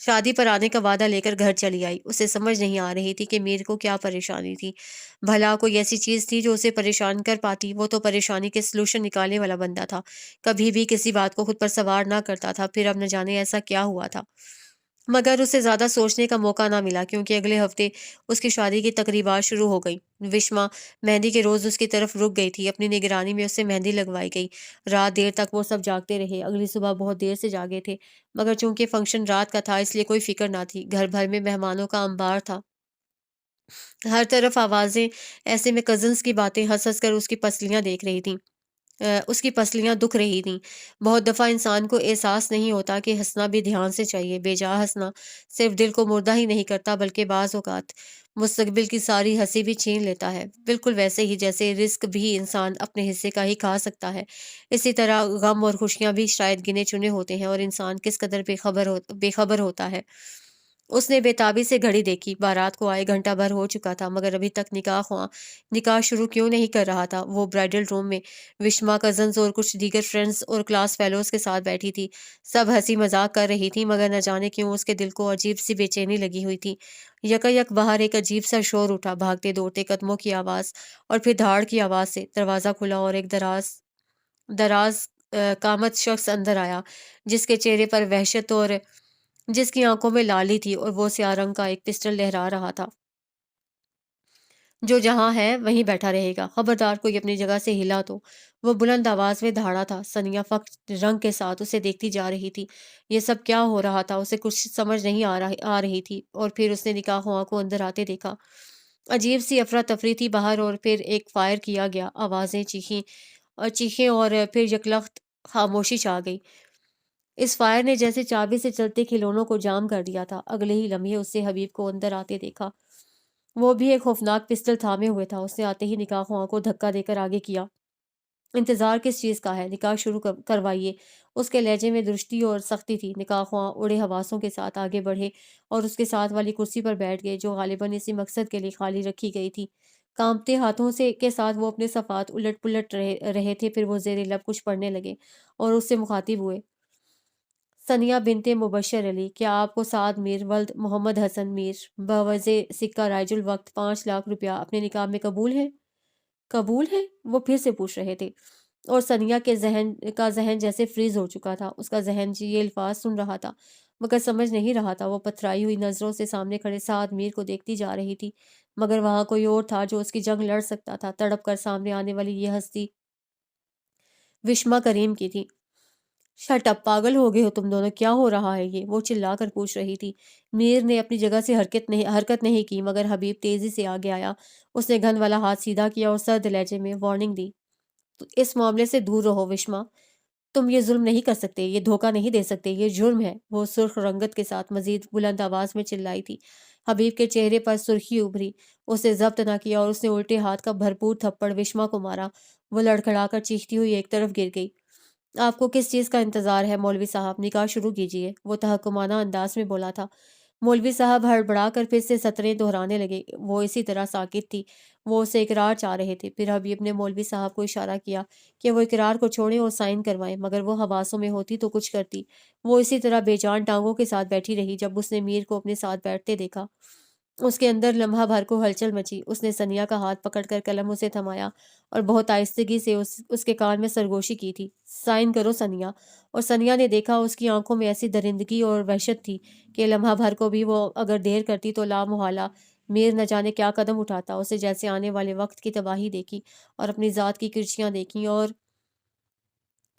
شادی پر آنے کا وعدہ لے کر گھر چلی آئی۔ اسے سمجھ نہیں آ رہی تھی کہ میر کو کیا پریشانی تھی۔ بھلا کوئی ایسی چیز تھی جو اسے پریشان کر پاتی؟ وہ تو پریشانی کے سلوشن نکالنے والا بندہ تھا، کبھی بھی کسی بات کو خود پر سوار نہ کرتا تھا۔ پھر اب نہ جانے ایسا کیا ہوا تھا؟ مگر اسے زیادہ سوچنے کا موقع نہ ملا، کیونکہ اگلے ہفتے اس کی شادی کی تقریبات شروع ہو گئیں۔ وشما مہندی کے روز اس کی طرف رک گئی تھی۔ اپنی نگرانی میں اسے مہندی لگوائی گئی۔ رات دیر تک وہ سب جاگتے رہے۔ اگلی صبح بہت دیر سے جاگے تھے، مگر چونکہ فنکشن رات کا تھا اس لیے کوئی فکر نہ تھی۔ گھر بھر میں مہمانوں کا انبار تھا، ہر طرف آوازیں۔ ایسے میں کزنس کی باتیں ہنس ہنس کر اس کی پسلیاں دیکھ رہی تھیں، اس کی پسلیاں دکھ رہی تھیں۔ بہت دفعہ انسان کو احساس نہیں ہوتا کہ ہنسنا بھی دھیان سے چاہیے۔ بے جا ہنسنا صرف دل کو مردہ ہی نہیں کرتا، بلکہ بعض اوقات مستقبل کی ساری ہنسی بھی چھین لیتا ہے، بالکل ویسے ہی جیسے رزق بھی انسان اپنے حصے کا ہی کھا سکتا ہے، اسی طرح غم اور خوشیاں بھی شاید گنے چنے ہوتے ہیں، اور انسان کس قدر بے خبر ہوتا ہے۔ اس نے بےتابی سے گھڑی دیکھی۔ بارات کو آئے گھنٹہ بھر ہو چکا تھا، مگر ابھی تک نکاح خواں نکاح شروع کیوں نہیں کر رہا تھا؟ وہ برائڈل روم میں وشما، کزنز اور کچھ دیگر فرینڈز اور کلاس فیلوز کے ساتھ بیٹھی تھی۔ سب ہنسی مذاق کر رہی تھی، مگر نہ جانے کیوں اس کے دل کو عجیب سی بے چینی لگی ہوئی تھی۔ یکا یک باہر ایک عجیب سا شور اٹھا، بھاگتے دوڑتے قدموں کی آواز اور پھر دھاڑ کی آواز سے دروازہ کھلا اور ایک دراز دراز قامت شخص اندر آیا، جس کے چہرے پر وحشت اور جس کی آنکھوں میں لالی تھی، اور وہ سیاہ رنگ کا ایک پسٹل لہرا رہا تھا۔ جو جہاں ہے وہیں بیٹھا رہے گا، خبردار کوئی اپنی جگہ سے ہلا تو۔ وہ بلند آواز میں دھاڑا تھا۔ سنیا فقط رنگ کے ساتھ اسے دیکھتی جا رہی تھی۔ یہ سب کیا ہو رہا تھا؟ اسے کچھ سمجھ نہیں آ رہی تھی، اور پھر اس نے نکاح خواں کو اندر آتے دیکھا۔ عجیب سی افراتفری تھی باہر، اور پھر ایک فائر کیا گیا۔ آوازیں، چیخیں اور پھر یکلخت خاموشی چھا گئی۔ اس فائر نے جیسے چابی سے چلتے کھلونوں کو جام کر دیا تھا۔ اگلے ہی لمحے اس سے حبیب کو اندر آتے دیکھا۔ وہ بھی ایک خوفناک پسٹل تھامے ہوئے تھا۔ اس نے آتے ہی نکاح خواں کو دھکا دے کر آگے کیا۔ انتظار کس چیز کا ہے؟ نکاح شروع کروائیے۔ اس کے لہجے میں درشتی اور سختی تھی۔ نکاح خواں اڑے حواسوں کے ساتھ آگے بڑھے اور اس کے ساتھ والی کرسی پر بیٹھ گئے، جو غالباً اسی مقصد کے لیے خالی رکھی گئی تھی۔ کانپتے ہاتھوں سے کے ساتھ وہ اپنے صفحات الٹ پلٹ رہے تھے۔ پھر وہ زیر لب کچھ پڑھنے لگے اور اس سے مخاطب ہوئے۔ ثنیہ بنت مبشر علی، کیا آپ کو سعد میر ولد محمد حسن میر بوضع سکہ رائج الوقت 5 لاکھ روپیہ اپنے نکاح میں قبول ہے؟ قبول ہے؟ وہ پھر سے پوچھ رہے تھے، اور ثنیہ کے ذہن جیسے فریز ہو چکا تھا۔ اس کا ذہن یہ الفاظ سن رہا تھا، مگر سمجھ نہیں رہا تھا۔ وہ پتھرائی ہوئی نظروں سے سامنے کھڑے سعد میر کو دیکھتی جا رہی تھی، مگر وہاں کوئی اور تھا جو اس کی جنگ لڑ سکتا تھا۔ تڑپ کر سامنے آنے والی یہ ہستی وشما کریم کی تھی۔ شٹ اپ، پاگل ہو گئے ہو تم دونوں؟ کیا ہو رہا ہے یہ؟ وہ چلا کر پوچھ رہی تھی۔ میر نے اپنی جگہ سے حرکت نہیں کی، مگر حبیب تیزی سے آگے آیا۔ اس نے گن والا ہاتھ سیدھا کیا اور سرد لہجے میں وارننگ دی۔ تو اس معاملے سے دور رہو وشما، تم یہ ظلم نہیں کر سکتے، یہ دھوکہ نہیں دے سکتے، یہ جرم ہے۔ وہ سرخ رنگت کے ساتھ مزید بلند آواز میں چلائی تھی۔ حبیب کے چہرے پر سرخی ابھری۔ اسے ضبط نہ کیا اور اس نے الٹے ہاتھ کا بھرپور تھپڑ وشما کو مارا۔ وہ لڑکھڑا کر چیختی ہوئی ایک طرف گر گئی۔ آپ کو کس چیز کا انتظار ہے مولوی صاحب؟ نکاح شروع کیجیے، وہ تحکمانہ انداز میں بولا تھا۔ مولوی صاحب ہڑبڑا کر پھر سے سطریں دہرانے لگے۔ وہ اسی طرح ساکت تھی۔ وہ اسے اقرار چاہ رہے تھے۔ پھر حبیب نے مولوی صاحب کو اشارہ کیا کہ وہ اقرار کو چھوڑیں اور سائن کروائیں، مگر وہ حواسوں میں ہوتی تو کچھ کرتی۔ وہ اسی طرح بے جان ٹانگوں کے ساتھ بیٹھی رہی۔ جب اس نے میر کو اپنے ساتھ بیٹھتے دیکھا، اس کے اندر لمحہ بھر کو ہلچل مچی۔ اس نے ثنیہ کا ہاتھ پکڑ کر قلم اسے تھمایا اور بہت آہستگی سے اس کے کان میں سرگوشی کی تھی، سائن کرو ثنیہ۔ اور ثنیہ نے دیکھا اس کی آنکھوں میں ایسی درندگی اور وحشت تھی کہ لمحہ بھر کو بھی وہ اگر دیر کرتی تو لا محالہ میر نہ جانے کیا قدم اٹھاتا۔ اسے جیسے آنے والے وقت کی تباہی دیکھی اور اپنی ذات کی کرچیاں دیکھیں، اور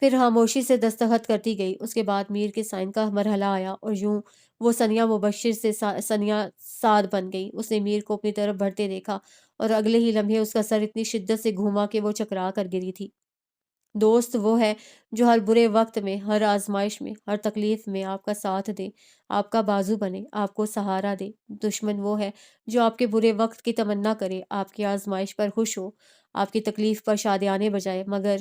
پھر خاموشی سے دستخط کرتی گئی۔ اس کے بعد میر کے سائن کا مرحلہ آیا، اور یوں وہ ثنیہ مبشر سے ثنیہ سعد بن گئی۔ اس نے میر کو اپنی طرف بڑھتے دیکھا، اور اگلے ہی لمحے اس کا سر اتنی شدت سے گھوما کہ وہ چکرا کر گری تھی۔ دوست وہ ہے جو ہر برے وقت میں، ہر آزمائش میں، ہر تکلیف میں آپ کا ساتھ دے، آپ کا بازو بنے، آپ کو سہارا دے۔ دشمن وہ ہے جو آپ کے برے وقت کی تمنا کرے، آپ کی آزمائش پر خوش ہو، آپ کی تکلیف پر شادیانے بجائے۔ مگر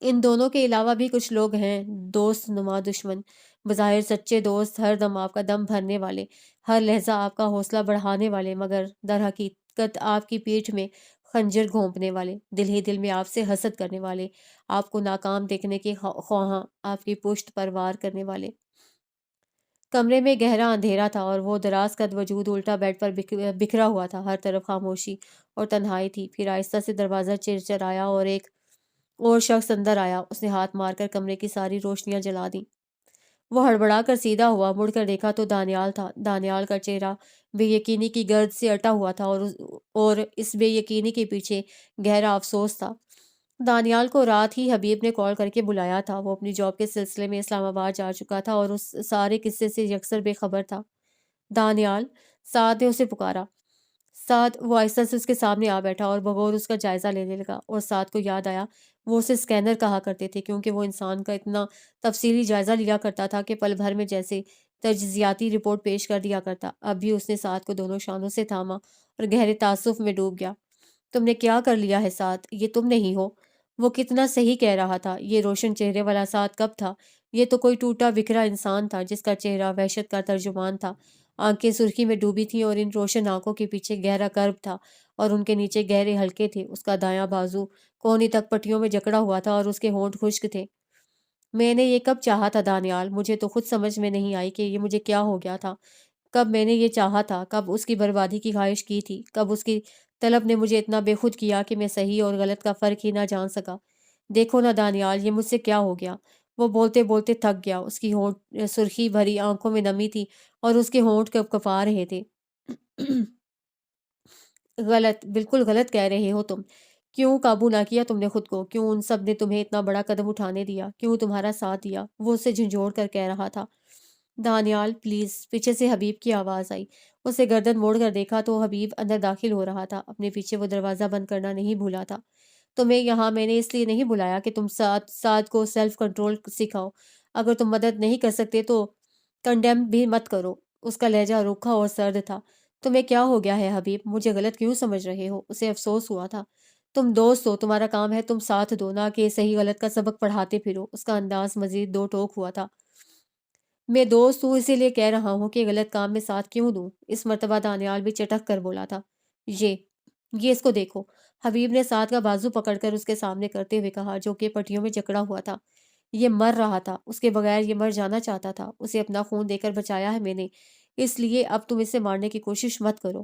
ان دونوں کے علاوہ بھی کچھ لوگ ہیں، دوست نما دشمن، بظاہر سچے دوست، ہر دم آپ کا دم بھرنے والے، ہر لحظہ آپ کا حوصلہ بڑھانے والے، مگر در حقیقت آپ کی پیٹھ میں خنجر گھونپنے والے، دل ہی دل میں آپ سے حسد کرنے والے، آپ کو ناکام دیکھنے کے خواہاں، آپ کی پشت پر وار کرنے والے۔ کمرے میں گہرا اندھیرا تھا اور وہ دراز قد وجود الٹا بیڈ پر بکھرا ہوا تھا۔ ہر طرف خاموشی اور تنہائی تھی۔ پھر آہستہ سے دروازہ چرچرایا اور ایک اور شخص اندر آیا۔ اس نے ہاتھ مار کر کمرے کی ساری روشنیاں جلا دیں۔ وہ ہڑبڑا کر سیدھا ہوا، مڑ کر دیکھا تو دانیال تھا۔ دانیال کا چہرہ بے یقینی کی گرد سے اٹا ہوا تھا اور اس بے یقینی کے پیچھے گہرا افسوس تھا۔ دانیال کو رات ہی حبیب نے کال کر کے بلایا تھا۔ وہ اپنی جاب کے سلسلے میں اسلام آباد جا چکا تھا اور اس سارے قصے سے یکسر بے خبر تھا۔ دانیال، سعد نے اسے پکارا۔ سعد، وہ آہستہ سے اس کے سامنے آ بیٹھا اور بغور اس کا جائزہ لینے لگا، اور سعد کو یاد آیا وہ اسے اسکینر کہا کرتے تھے کیونکہ وہ انسان کا اتنا تفصیلی جائزہ لیا کرتا تھا کہ پل بھر میں جیسے تجزیاتی رپورٹ پیش کر دیا کرتا۔ اب بھی اس نے سعد کو دونوں شانوں سے تھاما اور گہرے تعصف میں ڈوب گیا۔ تم نے کیا کر لیا ہے سعد؟ یہ تم نہیں ہو؟ وہ کتنا صحیح کہہ رہا تھا۔ یہ روشن چہرے والا سعد کب تھا؟ یہ تو کوئی ٹوٹا بکھرا انسان تھا جس کا چہرہ وحشت کا ترجمان تھا۔ آنکھیں سرخی میں ڈوبی تھیں اور ان روشن آنکھوں کے پیچھے گہرا کرب تھا اور ان کے نیچے گہرے حلقے تھے۔ اس کا دایاں بازو کونی تک پٹیوں میں جکڑا ہوا تھا اور اس کے ہونٹ خشک تھے۔ میں نے یہ کب چاہا تھا دانیال؟ مجھے تو خود سمجھ میں نہیں آئی کہ یہ مجھے کیا ہو گیا تھا۔ کب میں نے یہ چاہا تھا؟ کب اس کی بربادی کی خواہش کی تھی؟ کب اس کی طلب نے مجھے اتنا بے خود کیا کہ میں صحیح اور غلط کا فرق ہی نہ جان سکا؟ دیکھو نا دانیال، یہ مجھ سے کیا ہو گیا؟ وہ بولتے بولتے تھک گیا۔ اس کی ہونٹ سرخی بھری آنکھوں میں نمی تھی اور اس کے ہونٹ کپ کپا رہے تھے۔ غلط، بالکل غلط کہہ رہے ہو تم۔ کیوں قابو نہ کیا تم نے خود کو؟ کیوں ان سب نے تمہیں اتنا بڑا قدم اٹھانے دیا؟ کیوں تمہارا ساتھ دیا؟ وہ اسے جھنجھوڑ کر کہہ رہا تھا۔ دانیال پلیز، پیچھے سے حبیب کی آواز آئی۔ اسے گردن موڑ کر دیکھا تو حبیب اندر داخل ہو رہا تھا۔ اپنے پیچھے وہ دروازہ بند کرنا نہیں بھولا تھا۔ تمہیں یہاں میں نے اس لیے نہیں بلایا کہ تم ساتھ کو سیلف کنٹرول سکھاؤ۔ اگر تم مدد نہیں کر سکتے تو کنڈیم بھی مت کرو۔ اس کا لہجہ روکھا اور سرد تھا۔ تمہیں کیا ہو گیا ہے حبیب؟ مجھے غلط کیوں سمجھ رہے ہو؟ اسے افسوس ہوا تھا۔ تم دوست ہو، تمہارا کام ہے تم ساتھ دو، نہ کہ صحیح غلط کا سبق پڑھاتے پھرو۔ اس کا انداز مزید دو ٹوک ہوا تھا۔ میں دوست ہوں اسی لیے کہہ رہا ہوں کہ غلط کام میں ساتھ کیوں دوں؟ اس مرتبہ دانیال بھی چٹک کر بولا تھا۔ یہ اس کو دیکھو۔ حبیب نے سعد کا بازو پکڑ کر اس کے سامنے کرتے ہوئے کہا، جو کہ پٹیوں میں جکڑا ہوا تھا۔ یہ مر رہا تھا، اس کے بغیر یہ مر جانا چاہتا تھا۔ اسے اپنا خون دے کر بچایا ہے میں نے، اس لیے اب تم اسے مارنے کی کوشش مت کرو۔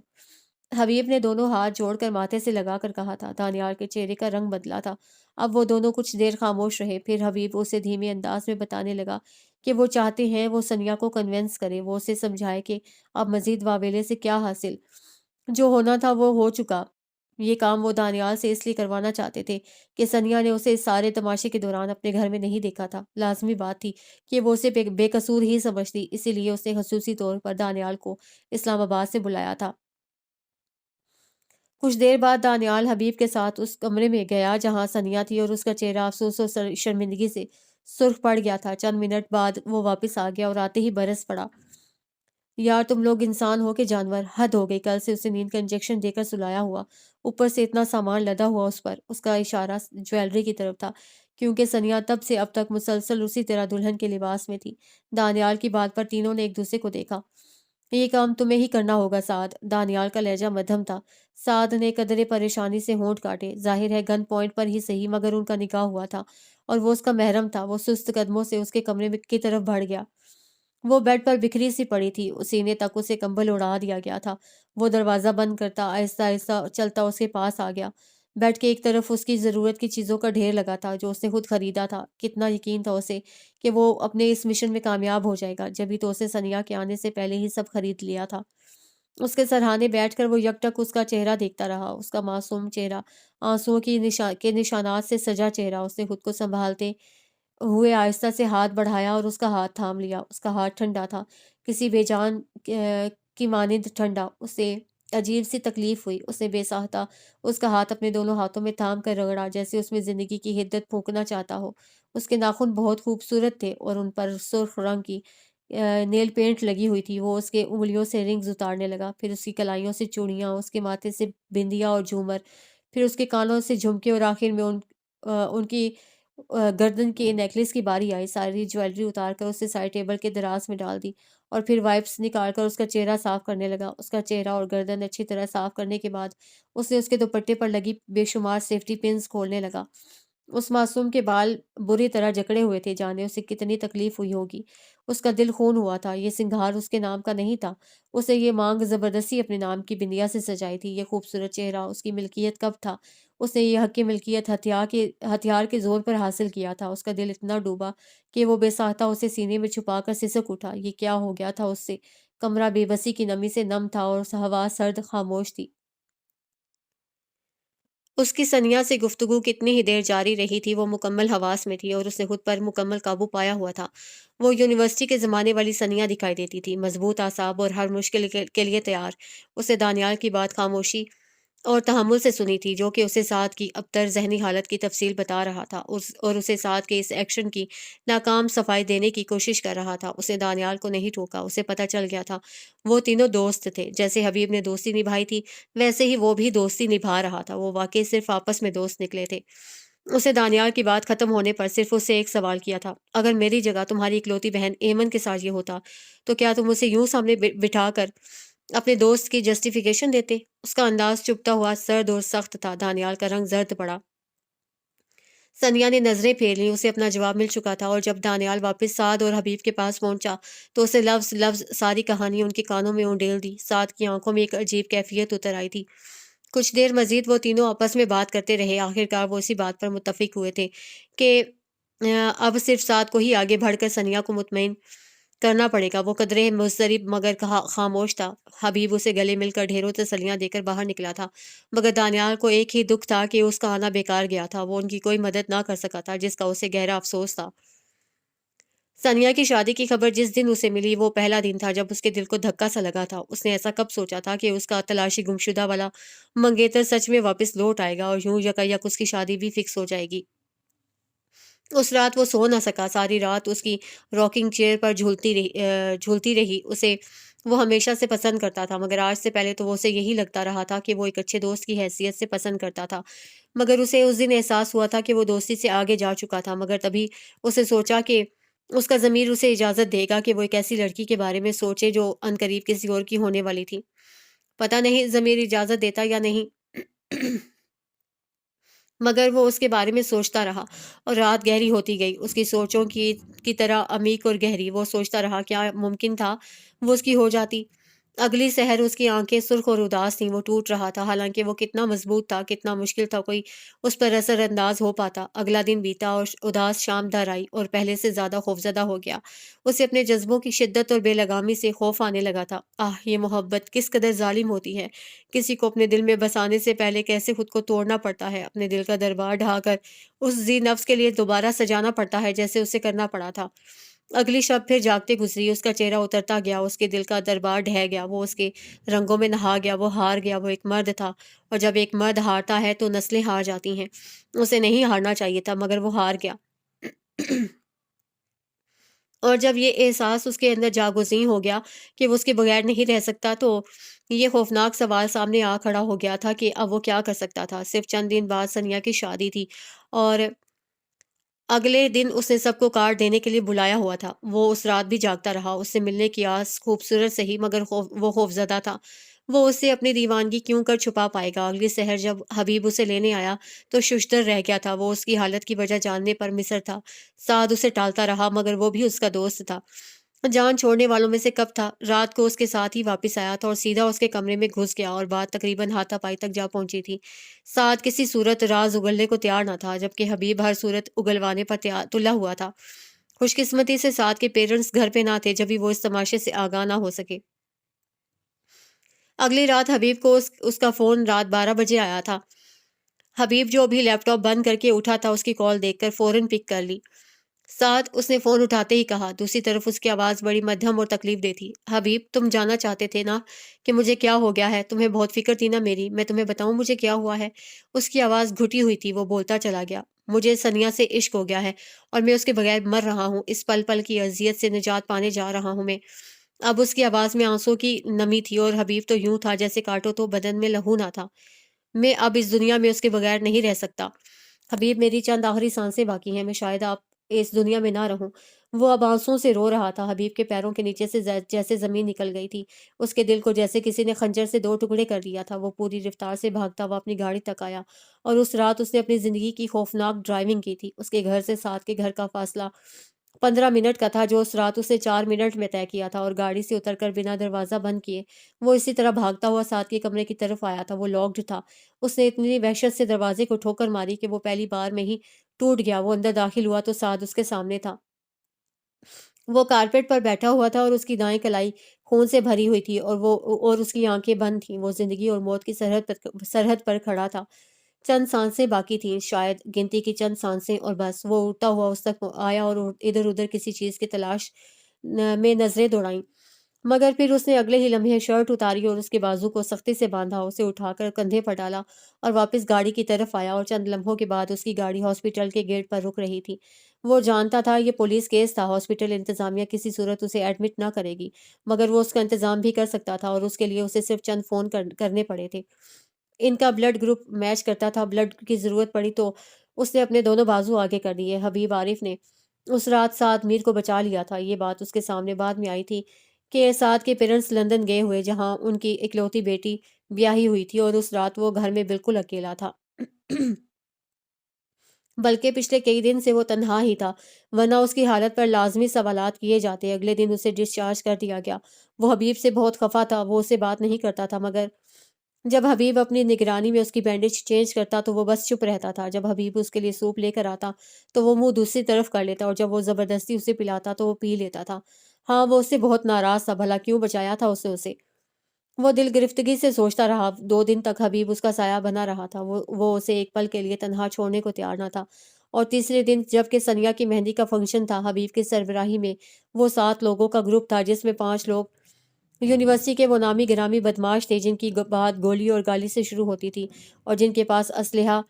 حبیب نے دونوں ہاتھ جوڑ کر ماتھے سے لگا کر کہا تھا۔ دانیال کے چہرے کا رنگ بدلا تھا۔ اب وہ دونوں کچھ دیر خاموش رہے، پھر حبیب اسے دھیمے انداز میں بتانے لگا کہ وہ چاہتے ہیں وہ سنیا کو کنونس کرے، وہ اسے سمجھائے کہ اب مزید واویلے سے کیا حاصل، جو ہونا تھا وہ ہو چکا۔ یہ کام وہ دانیال سے اس لیے کروانا چاہتے تھے کہ سنیا نے اسے اس سارے تماشے کے دوران اپنے گھر میں نہیں دیکھا تھا۔ لازمی بات تھی کہ وہ اسے بے قصور ہی سمجھتی، اسی لیے اس نے خصوصی طور پر دانیال کو اسلام آباد سے بلایا تھا۔ کچھ دیر بعد دانیال حبیب کے ساتھ اس کمرے میں گیا جہاں سنیا تھی اور اس کا چہرہ افسوس اور شرمندگی سے سرخ پڑ گیا تھا۔ چند منٹ بعد وہ واپس آ گیا اور آتے ہی برس پڑا۔ یار تم لوگ انسان ہو کہ جانور؟ حد ہو گئی، کل سے اسے نیند کا انجیکشن دے کر سلایا ہوا، اوپر سے اتنا سامان لدا ہوا اس پر۔ اس کا اشارہ جویلری کی طرف تھا کیونکہ سنیا تب سے اب تک مسلسل اسی طرح دلہن کے لباس میں تھی۔ دانیال کی بات پر تینوں نے ایک دوسرے کو دیکھا۔ یہ کام تمہیں ہی کرنا ہوگا سعد۔ دانیال کا لہجہ مدھم تھا۔ سعد نے قدرے پریشانی سے ہونٹ کاٹے۔ ظاہر ہے گن پوائنٹ پر ہی صحیح، مگر ان کا نکاح ہوا تھا اور وہ اس کا محرم تھا۔ وہ سست قدموں سے اس کے کمرے کی طرف بڑھ گیا۔ وہ بیڈ پر بکھری سی پڑی تھی، سینے تک اسے کمبل اڑا دیا گیا تھا۔ وہ دروازہ بند کرتا آہستہ آہستہ چلتا اس کے پاس آ گیا۔ بیڈ کے ایک طرف اس کی ضرورت کی چیزوں کا ڈھیر لگا تھا جو اس نے خود خریدا تھا۔ کتنا یقین تھا اسے کہ وہ اپنے اس مشن میں کامیاب ہو جائے گا، جبھی تو اسے سنیا کے آنے سے پہلے ہی سب خرید لیا تھا۔ اس کے سرہانے بیٹھ کر وہ یک ٹک اس کا چہرہ دیکھتا رہا، اس کا معصوم چہرہ، آنسوؤں کے نشانات سے سجا چہرہ۔ اس نے خود کو سنبھالتے ہوئے آہستہ سے ہاتھ بڑھایا اور اس کا ہاتھ تھام لیا۔ اس کا ہاتھ ٹھنڈا تھا، کسی بے جان کی مانند ٹھنڈا۔ اسے عجیب سی تکلیف ہوئی۔ اس نے بے ساختہ اس کا ہاتھ اپنے دونوں ہاتھوں میں تھام کر رگڑا جیسے اس میں زندگی کی حدت پھونکنا چاہتا ہو۔ اس کے ناخن بہت خوبصورت تھے اور ان پر سرخ رنگ کی نیل پینٹ لگی ہوئی تھی۔ وہ اس کے انگلیوں سے رنگز اتارنے لگا، پھر اس کی کلائیوں سے چوڑیاں، اس کے ماتھے سے بندیاں اور جھومر، پھر اس کے کانوں سے جھمکے اور آخر میں ان کی گردن کے نیکلس کی باری آئی۔ ساری جویلری اتار کر اسے سائڈ ٹیبل کے دراز میں ڈال دی اور پھر وائپس نکال کر اس کا چہرہ صاف کرنے لگا۔ اس کا چہرہ اور گردن اچھی طرح صاف کرنے کے بعد اس نے اس کے دوپٹے پر لگی بے شمار سیفٹی پنز کھولنے لگا۔ اس معصوم کے بال بری طرح جکڑے ہوئے تھے، جانے اسے کتنی تکلیف ہوئی ہوگی۔ اس کا دل خون ہوا تھا، یہ سنگھار اس کے نام کا نہیں تھا۔ اسے یہ مانگ زبردستی اپنے نام کی بندیا سے سجائی تھی۔ یہ خوبصورت چہرہ اس کی ملکیت کب تھا؟ اس نے یہ حق کی ملکیت ہتھیار کے زور پر حاصل کیا تھا۔ اس کا دل اتنا ڈوبا کہ وہ بے ساختہ اسے سینے میں چھپا کر سسک اٹھا۔ یہ کیا ہو گیا تھا اس سے؟ کمرہ بے بسی کی نمی سے نم تھا اور ہوا سرد خاموش تھی۔ اس کی ثنیا سے گفتگو کتنی ہی دیر جاری رہی تھی، وہ مکمل حواس میں تھی اور اس نے خود پر مکمل قابو پایا ہوا تھا۔ وہ یونیورسٹی کے زمانے والی ثنیا دکھائی دیتی تھی، مضبوط اعصاب اور ہر مشکل کے لیے تیار۔ اسے دانیال کی بات خاموشی اور تحمل سے سنی تھی، جو کہ اسے سعد کی ابتر ذہنی حالت کی تفصیل بتا رہا تھا اور اسے سعد کے اس ایکشن کی ناکام صفائی دینے کی کوشش کر رہا تھا۔ اسے دانیال کو نہیں ٹوکا، اسے پتہ چل گیا تھا وہ تینوں دوست تھے۔ جیسے حبیب نے دوستی نبھائی تھی، ویسے ہی وہ بھی دوستی نبھا رہا تھا۔ وہ واقعی صرف آپس میں دوست نکلے تھے۔ اسے دانیال کی بات ختم ہونے پر صرف اسے ایک سوال کیا تھا: اگر میری جگہ تمہاری اکلوتی بہن ایمن کے ساتھ یہ ہوتا تو کیا تم اسے یوں سامنے بٹھا کر اپنے دوست کی جسٹیفیکیشن دیتے؟ اس کا انداز چبھتا ہوا سرد اور سخت تھا۔ دانیال کا رنگ زرد پڑا۔ ثنیا نے نظریں پھیر لیں، اسے اپنا جواب مل چکا تھا، اور جب دانیال واپس سعد اور حبیب کے پاس پہنچا تو اسے لفظ لفظ ساری کہانی ان کے کانوں میں انڈیل دی۔ سعد کی آنکھوں میں ایک عجیب کیفیت اتر آئی تھی۔ کچھ دیر مزید وہ تینوں آپس میں بات کرتے رہے۔ آخرکار وہ اسی بات پر متفق ہوئے تھے کہ اب صرف سعد کو ہی آگے بڑھ کر ثنیا کو مطمئن کرنا پڑے گا۔ وہ قدرے مضطرب مگر خاموش تھا۔ حبیب اسے گلے مل کر ڈھیروں تسلیاں دے کر باہر نکلا تھا، مگر دانیال کو ایک ہی دکھ تھا کہ اس کا آنا بیکار گیا تھا۔ وہ ان کی کوئی مدد نہ کر سکا تھا، جس کا اسے گہرا افسوس تھا۔ ثنیا کی شادی کی خبر جس دن اسے ملی، وہ پہلا دن تھا جب اس کے دل کو دھکا سا لگا تھا۔ اس نے ایسا کب سوچا تھا کہ اس کا تلاشی گمشدہ والا منگیتر سچ میں واپس لوٹ آئے گا اور یوں یکایک اس کی شادی بھی فکس ہو جائے گی۔ اس رات وہ سو نہ سکا، ساری رات اس کی راکنگ چیئر پر جھولتی رہی۔ اسے وہ ہمیشہ سے پسند کرتا تھا، مگر آج سے پہلے تو وہ اسے یہی لگتا رہا تھا کہ وہ ایک اچھے دوست کی حیثیت سے پسند کرتا تھا، مگر اسے اس دن احساس ہوا تھا کہ وہ دوستی سے آگے جا چکا تھا۔ مگر تبھی اسے سوچا کہ اس کا ضمیر اسے اجازت دے گا کہ وہ ایک ایسی لڑکی کے بارے میں سوچے جو عنقریب کسی اور کی ہونے والی تھی۔ پتہ نہیں ضمیر اجازت دیتا یا نہیں، مگر وہ اس کے بارے میں سوچتا رہا اور رات گہری ہوتی گئی، اس کی سوچوں کی طرح عمیق اور گہری۔ وہ سوچتا رہا کیا ممکن تھا وہ اس کی ہو جاتی۔ اگلی سحر اس کی آنکھیں سرخ اور اداس تھیں، وہ ٹوٹ رہا تھا، حالانکہ وہ کتنا مضبوط تھا، کتنا مشکل تھا کوئی اس پر اثر انداز ہو پاتا۔ اگلا دن بیتا اور اداس شام در آئی اور پہلے سے زیادہ خوفزدہ ہو گیا۔ اسے اپنے جذبوں کی شدت اور بے لگامی سے خوف آنے لگا تھا۔ یہ محبت کس قدر ظالم ہوتی ہے! کسی کو اپنے دل میں بسانے سے پہلے کیسے خود کو توڑنا پڑتا ہے، اپنے دل کا دربار ڈھا کر اس ذی نفس کے لیے دوبارہ سجانا پڑتا ہے جیسے اسے کرنا پڑا تھا۔ اگلی شب پھر جاگتے گزری، اس کا چہرہ اترتا گیا، اس کے دل کا دربار ڈھہ گیا، وہ اس کے رنگوں میں نہا گیا، وہ ہار گیا۔ وہ ایک مرد تھا، اور جب ایک مرد ہارتا ہے تو نسلیں ہار جاتی ہیں۔ اسے نہیں ہارنا چاہیے تھا، مگر وہ ہار گیا۔ اور جب یہ احساس اس کے اندر جاگزیں ہو گیا کہ وہ اس کے بغیر نہیں رہ سکتا، تو یہ خوفناک سوال سامنے آ کھڑا ہو گیا تھا کہ اب وہ کیا کر سکتا تھا۔ صرف چند دن بعد ثنیا کی شادی تھی اور اگلے دن اس نے سب کو کارڈ دینے کے لیے بلایا ہوا تھا۔ وہ اس رات بھی جاگتا رہا، اس سے ملنے کی آس خوبصورت سہی، مگر وہ خوفزدہ تھا۔ وہ اس سے اپنی دیوانگی کیوں کر چھپا پائے گا؟ اگلی سحر جب حبیب اسے لینے آیا تو ششدر رہ گیا تھا، وہ اس کی حالت کی وجہ جاننے پر مصر تھا۔ سعد اسے ٹالتا رہا، مگر وہ بھی اس کا دوست تھا۔ جان چھوڑنے والوں میں سے کب تھا؟ رات کو اس کے ساتھ ہی واپس آیا تھا اور سیدھا اس کے کمرے میں گھس گیا، اور بات تقریباً ہاتھا پائی تک جا پہنچی تھی۔ سعد کسی صورت راز اگلنے کو تیار نہ تھا، جبکہ حبیب ہر صورت اگلوانے پر تلا ہوا تھا۔ خوش قسمتی سے سعد کے پیرنٹس گھر پہ نہ تھے، جبھی وہ اس تماشے سے آگاہ نہ ہو سکے۔ اگلی رات حبیب کو اس کا فون رات 12 بجے آیا تھا۔ حبیب جو ابھی لیپ ٹاپ بند کر کے اٹھا تھا، اس کی کال دیکھ کر فوراً پک کر لی۔ سعد، اس نے فون اٹھاتے ہی کہا۔ دوسری طرف اس کی آواز بڑی مدھم اور تکلیف دہ تھی۔ حبیب، تم جاننا چاہتے تھے نا کہ مجھے کیا ہو گیا ہے؟ تمہیں بہت فکر تھی نا میری؟ میں تمہیں بتاؤں مجھے کیا ہوا ہے؟ اس کی آواز گھٹی ہوئی تھی، وہ بولتا چلا گیا۔ مجھے ثنیا سے عشق ہو گیا ہے اور میں اس کے بغیر مر رہا ہوں، اس پل پل کی اذیت سے نجات پانے جا رہا ہوں میں۔ اب اس کی آواز میں آنسوں کی نمی تھی، اور حبیب تو یوں تھا جیسے کاٹو تو بدن میں لہو نہ تھا۔ میں اب اس دنیا میں اس کے بغیر نہیں رہ سکتا۔ حبیب، میری چند آخری سانسیں باقی ہیں، میں شاید اس دنیا میں نہ رہوں۔ وہ اب آنسوؤں سے رو رہا تھا۔ حبیب کے پیروں کے نیچے سے جیسے زمین نکل گئی تھی۔ اس کے دل کو جیسے کسی نے خنجر سے دو ٹکڑے کر دیا تھا۔ وہ پوری رفتار سے بھاگتا ہوا اپنی گاڑی تک آیا، اور اس رات اس نے اپنی زندگی کی خوفناک ڈرائیونگ کی تھی۔ اس کے گھر سے ساتھ کے گھر کا فاصلہ 15 منٹ کا تھا، جو اس رات اس نے 4 منٹ میں طے کیا تھا، اور گاڑی سے اتر کر بنا دروازہ بند کیے وہ اسی طرح بھاگتا ہوا ساتھ کے کمرے کی طرف آیا تھا۔ وہ لاکڈ تھا۔ اس نے اتنی وحشت سے دروازے کو ٹھوکر ماری کہ وہ پہلی بار میں ہی ٹوٹ گیا۔ وہ اندر داخل ہوا تو سعد اس کے سامنے تھا۔ وہ کارپیٹ پر بیٹھا ہوا تھا، اور اس کی دائیں کلائی خون سے بھری ہوئی تھی، اور اس کی آنکھیں بند تھیں۔ وہ زندگی اور موت کی سرحد پر کھڑا تھا۔ چند سانسیں باقی تھیں، شاید گنتی کی چند سانسیں، اور بس۔ وہ اٹھتا ہوا اس تک آیا اور ادھر ادھر کسی چیز کی تلاش میں نظریں دوڑائیں، مگر پھر اس نے اگلے ہی لمحے شرٹ اتاری اور اس کے بازو کو سختی سے باندھا، اسے اٹھا کر کندھے پر ڈالا اور واپس گاڑی کی طرف آیا، اور چند لمحوں کے بعد اس کی گاڑی ہاسپٹل کے گیٹ پر رک رہی تھی۔ وہ جانتا تھا یہ پولیس کیس تھا، ہاسپٹل انتظامیہ کسی صورت اسے ایڈمٹ نہ کرے گی، مگر وہ اس کا انتظام بھی کر سکتا تھا، اور اس کے لیے اسے صرف چند فون کرنے پڑے تھے۔ ان کا بلڈ گروپ میچ کرتا تھا۔ بلڈ کی ضرورت پڑی تو اس نے اپنے دونوں بازو آگے کر دیے۔ حبیب عارف نے اس رات سعد میر کو بچا لیا تھا۔ یہ بات اس کے سامنے بعد میں آئی تھی کہ سعد کے پیرنٹس لندن گئے ہوئے، جہاں ان کی اکلوتی بیٹی بیاہی ہوئی تھی، اور اس رات وہ گھر میں بالکل اکیلا تھا۔ بلکہ پچھلے کئی دن سے وہ تنہا ہی تھا، ورنہ اس کی حالت پر لازمی سوالات کیے جاتے۔ اگلے دن اسے ڈسچارج کر دیا گیا۔ وہ حبیب سے بہت خفا تھا۔ وہ اسے بات نہیں کرتا تھا، مگر جب حبیب اپنی نگرانی میں اس کی بینڈیج چینج کرتا تو وہ بس چپ رہتا تھا۔ جب حبیب اس کے لیے سوپ لے کر آتا تو وہ منہ دوسری طرف کر لیتا، اور جب وہ زبردستی اسے پلاتا تو وہ پی لیتا تھا۔ ہاں، وہ اس سے بہت ناراض تھا۔ بھلا کیوں بچایا تھا اسے؟ وہ دل گرفتگی سے سوچتا رہا۔ 2 دن تک حبیب اس کا سایہ بنا رہا تھا۔ وہ اسے ایک پل کے لیے تنہا چھوڑنے کو تیار نہ تھا، اور تیسرے دن جب کہ ثنیا کی مہندی کا فنکشن تھا، حبیب کی سربراہی میں وہ 7 لوگوں کا گروپ تھا، جس میں 5 لوگ یونیورسٹی کے وہ نامی گرامی بدماش تھے جن کی بات گولی اور گالی سے شروع ہوتی تھی، اور جن کے پاس اسلحہ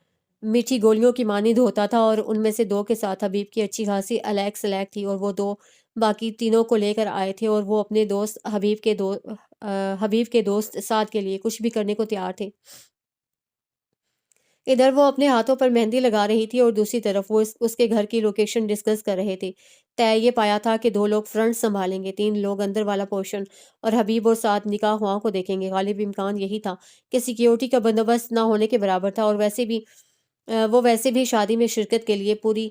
میٹھی گولیوں کی مانند ہوتا تھا، اور ان میں سے 2 کے ساتھ حبیب کی اچھی خاصی الیک سلیک تھی، اور وہ 2 باقی تینوں کو لے کر آئے تھے، اور وہ اپنے دوست حبیب کے دوست سعد کے لیے کچھ بھی کرنے کو تیار تھے۔ ادھر وہ اپنے ہاتھوں پر مہندی لگا رہی تھی، اور دوسری طرف وہ اس کے گھر کی لوکیشن ڈسکس کر رہے تھے۔ طے یہ پایا تھا کہ 2 لوگ فرنٹ سنبھالیں گے، 3 لوگ اندر والا پورشن، اور حبیب اور سعد نکاح خواہاں کو دیکھیں گے۔ غالب امکان یہی تھا کہ سیکیورٹی کا بندوبست نہ ہونے کے برابر تھا، اور وہ ویسے بھی شادی میں شرکت کے لیے پوری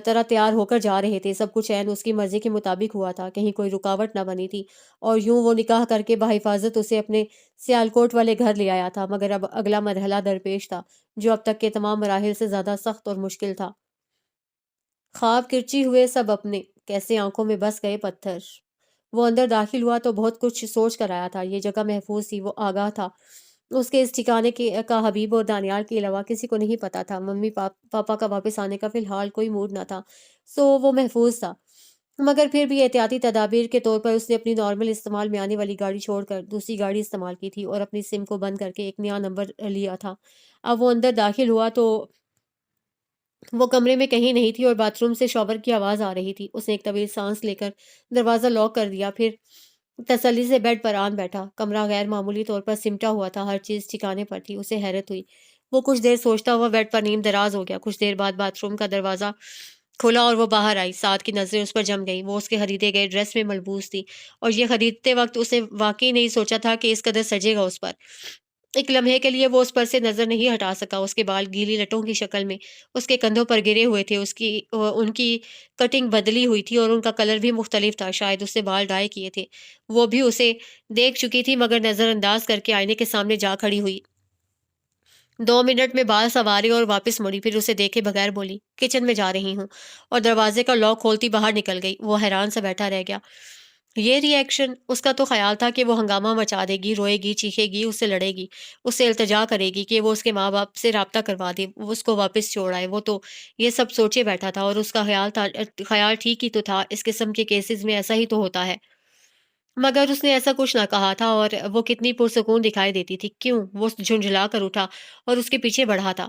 طرح تیار ہو کر جا رہے تھے۔ سب کچھ عین اس کی مرضی کے مطابق ہوا تھا، کہیں کوئی رکاوٹ نہ بنی تھی، اور یوں وہ نکاح کر کے بحفاظت اسے اپنے سیالکوٹ والے گھر لے آیا تھا۔ مگر اب اگلا مرحلہ درپیش تھا، جو اب تک کے تمام مراحل سے زیادہ سخت اور مشکل تھا۔ خواب کرچی ہوئے سب اپنے، کیسے آنکھوں میں بس گئے پتھر۔ وہ اندر داخل ہوا تو بہت کچھ سوچ کر آیا تھا۔ یہ جگہ محفوظ تھی، وہ آگاہ تھا۔ اس کے اس ٹھکانے کا حبیب اور دانیال کے علاوہ کسی کو نہیں پتا تھا۔ ممی پاپا کا واپس آنے کا فی الحال کوئی موڈ نہ تھا، سو وہ محفوظ تھا۔ مگر پھر بھی احتیاطی تدابیر کے طور پر اس نے اپنی نارمل استعمال میں آنے والی گاڑی چھوڑ کر دوسری گاڑی استعمال کی تھی، اور اپنی سم کو بند کر کے ایک نیا نمبر لیا تھا۔ اب وہ اندر داخل ہوا تو وہ کمرے میں کہیں نہیں تھی، اور باتھ روم سے شاور کی آواز آ رہی تھی۔ اس نے ایک طویل سانس لے کر دروازہ لاک کر دیا، پھر تسلی سے بیڈ پر آن بیٹھا۔ کمرہ غیر معمولی طور پر سمٹا ہوا تھا، ہر چیز ٹھکانے پر تھی۔ اسے حیرت ہوئی۔ وہ کچھ دیر سوچتا ہوا بیڈ پر نیم دراز ہو گیا۔ کچھ دیر بعد باتھ روم کا دروازہ کھلا اور وہ باہر آئی۔ سعد کی نظریں اس پر جم گئی۔ وہ اس کے خریدے گئے ڈریس میں ملبوس تھی، اور یہ خریدتے وقت اس نے واقعی نہیں سوچا تھا کہ اس قدر سجے گا اس پر۔ ایک لمحے کے لیے وہ اس پر سے نظر نہیں ہٹا سکا۔ اس کے بال گیلی لٹوں کی شکل میں اس کے کندھوں پر گرے ہوئے تھے۔ ان کی کٹنگ بدلی ہوئی تھی، اور ان کا کلر بھی مختلف تھا۔ شاید اس نے بال ڈائی کیے تھے۔ وہ بھی اسے دیکھ چکی تھی، مگر نظر انداز کر کے آئینے کے سامنے جا کھڑی ہوئی۔ 2 منٹ میں بال سنوارے اور واپس مڑی، پھر اسے دیکھے بغیر بولی، کچن میں جا رہی ہوں، اور دروازے کا لاک کھولتی باہر نکل گئی۔ وہ حیران سا بیٹھا رہ گیا۔ یہ ری ایکشن! اس کا تو خیال تھا کہ وہ ہنگامہ مچا دے گی، روئے گی، چیخے گی، اس سے لڑے گی، اس سے التجا کرے گی کہ وہ اس کے ماں باپ سے رابطہ کروا دے، وہ اس کو واپس چھوڑ آئے۔ وہ تو یہ سب سوچے بیٹھا تھا، اور اس کا خیال ٹھیک ہی تو تھا۔ اس قسم کے کیسز میں ایسا ہی تو ہوتا ہے۔ مگر اس نے ایسا کچھ نہ کہا تھا، اور وہ کتنی پرسکون دکھائی دیتی تھی۔ کیوں؟ وہ جھنجھلا کر اٹھا اور اس کے پیچھے بڑھا تھا۔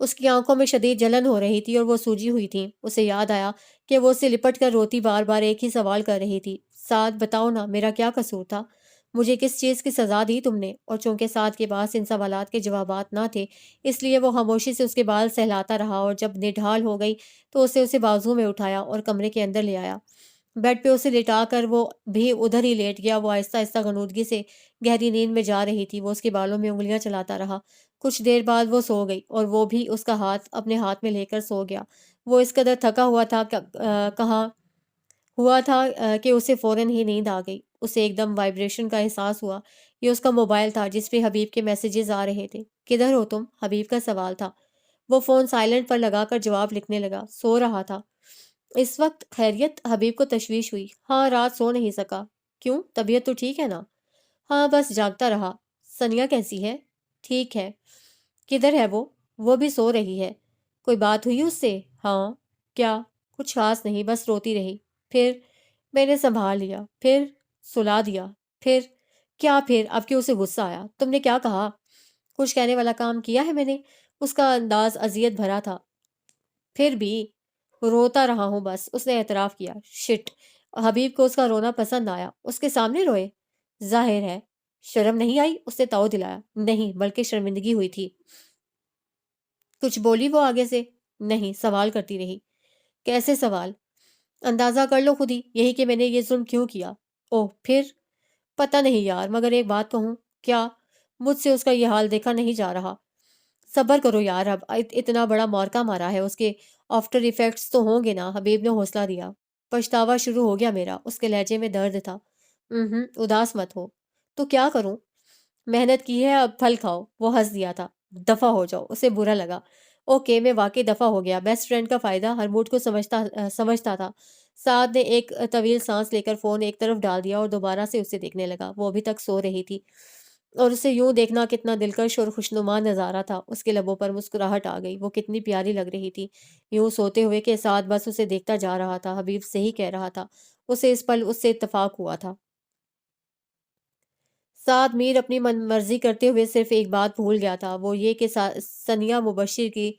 اس کی آنکھوں میں شدید جلن ہو رہی تھی اور وہ سوجی ہوئی تھی۔ اسے یاد آیا کہ وہ اسے لپٹ کر روتی بار بار ایک ہی سوال کر رہی تھی، سعد بتاؤ نا، میرا کیا قصور تھا؟ مجھے کس چیز کی سزا دی تم نے؟ اور چونکہ سعد کے پاس ان سوالات کے جوابات نہ تھے، اس لیے وہ خاموشی سے اس کے بال سہلاتا رہا، اور جب نڈھال ہو گئی تو اسے بازو میں اٹھایا اور کمرے کے اندر لے آیا۔ بیڈ پہ اسے لٹا کر وہ بھی ادھر ہی لیٹ گیا۔ وہ آہستہ آہستہ غنودگی سے گہری نیند میں جا رہی تھی۔ وہ اس کے بالوں میں انگلیاں چلاتا رہا۔ کچھ دیر بعد وہ سو گئی اور وہ بھی اس کا ہاتھ اپنے ہاتھ میں لے کر سو گیا۔ وہ اس قدر تھکا ہوا تھا کہاں ہوا تھا کہ اسے فوراً ہی نیند آ گئی۔ اسے ایک دم وائبریشن کا احساس ہوا۔ یہ اس کا موبائل تھا جس پہ حبیب کے میسیجز آ رہے تھے۔ کدھر ہو تم؟ حبیب کا سوال تھا۔ وہ فون سائلنٹ پر لگا کر جواب لکھنے لگا۔ سو رہا تھا۔ اس وقت خیریت؟ حبیب کو تشویش ہوئی۔ ہاں، رات سو نہیں سکا۔ کیوں؟ طبیعت تو ٹھیک ہے نا؟ ہاں، بس جاگتا رہا۔ سنیا کیسی ہے؟ ٹھیک ہے۔ کدھر ہے وہ؟ وہ بھی سو رہی ہے۔ کوئی بات ہوئی اس سے؟ ہاں۔ کیا؟ کچھ خاص نہیں، بس روتی رہی۔ پھر؟ میں نے سنبھال لیا۔ پھر؟ سلا دیا۔ پھر؟ کیا پھر؟ اب کہ اسے غصہ آیا۔ تم نے کیا کہا؟ کچھ کہنے والا کام کیا ہے میں نے؟ اس کا انداز اذیت بھرا تھا۔ پھر بھی؟ روتا رہا ہوں بس، اس نے اعتراف کیا۔ شٹ! حبیب کو اس کا رونا پسند آیا۔ اس کے سامنے روئے؟ ظاہر ہے۔ شرم نہیں آئی؟ اس نے تاؤ دلایا۔ نہیں، بلکہ شرمندگی ہوئی تھی۔ کچھ بولی وہ آگے سے؟ نہیں، سوال کرتی رہی۔ کیسے سوال؟ اندازہ کر لو خود ہی، یہی کہ میں نے یہ ظلم کیوں کیا۔ اوہ، پھر؟ پتہ نہیں یار، مگر ایک بات کہوں؟ کیا؟ مجھ سے اس کا یہ حال دیکھا نہیں جا رہا۔ صبر کرو یار، اب اتنا بڑا مورکا مارا ہے، اس کے آفٹر ایفیکٹس تو ہوں گے نا، حبیب نے حوصلہ دیا۔ پچھتاوا شروع ہو گیا میرا، اس کے لہجے میں درد تھا۔ اداس مت ہو۔ تو کیا کروں؟ محنت کی ہے، اب پھل کھاؤ۔ وہ ہنس دیا تھا۔ دفع ہو جاؤ، اسے برا لگا۔ اوکے، میں واقعی دفع ہو گیا۔ بیسٹ فرینڈ کا فائدہ ہر موڈ کو سمجھتا تھا۔ سعد نے ایک طویل سانس لے کر فون ایک طرف ڈال دیا اور دوبارہ سے اسے دیکھنے لگا۔ وہ ابھی تک سو رہی تھی اور اسے یوں دیکھنا کتنا دلکش اور خوشنما نظارہ تھا۔ اس کے لبوں پر مسکراہٹ آ گئی۔ وہ کتنی پیاری لگ رہی تھی، یوں سوتے ہوئے کہ سعد بس اسے دیکھتا جا رہا تھا۔ حبیب صحیح کہہ رہا تھا، اسے اس پل اس سے اتفاق ہوا تھا۔ سعد میر اپنی من مرضی کرتے ہوئے صرف ایک بات بھول گیا تھا، وہ یہ کہ ثنیہ مبشر کی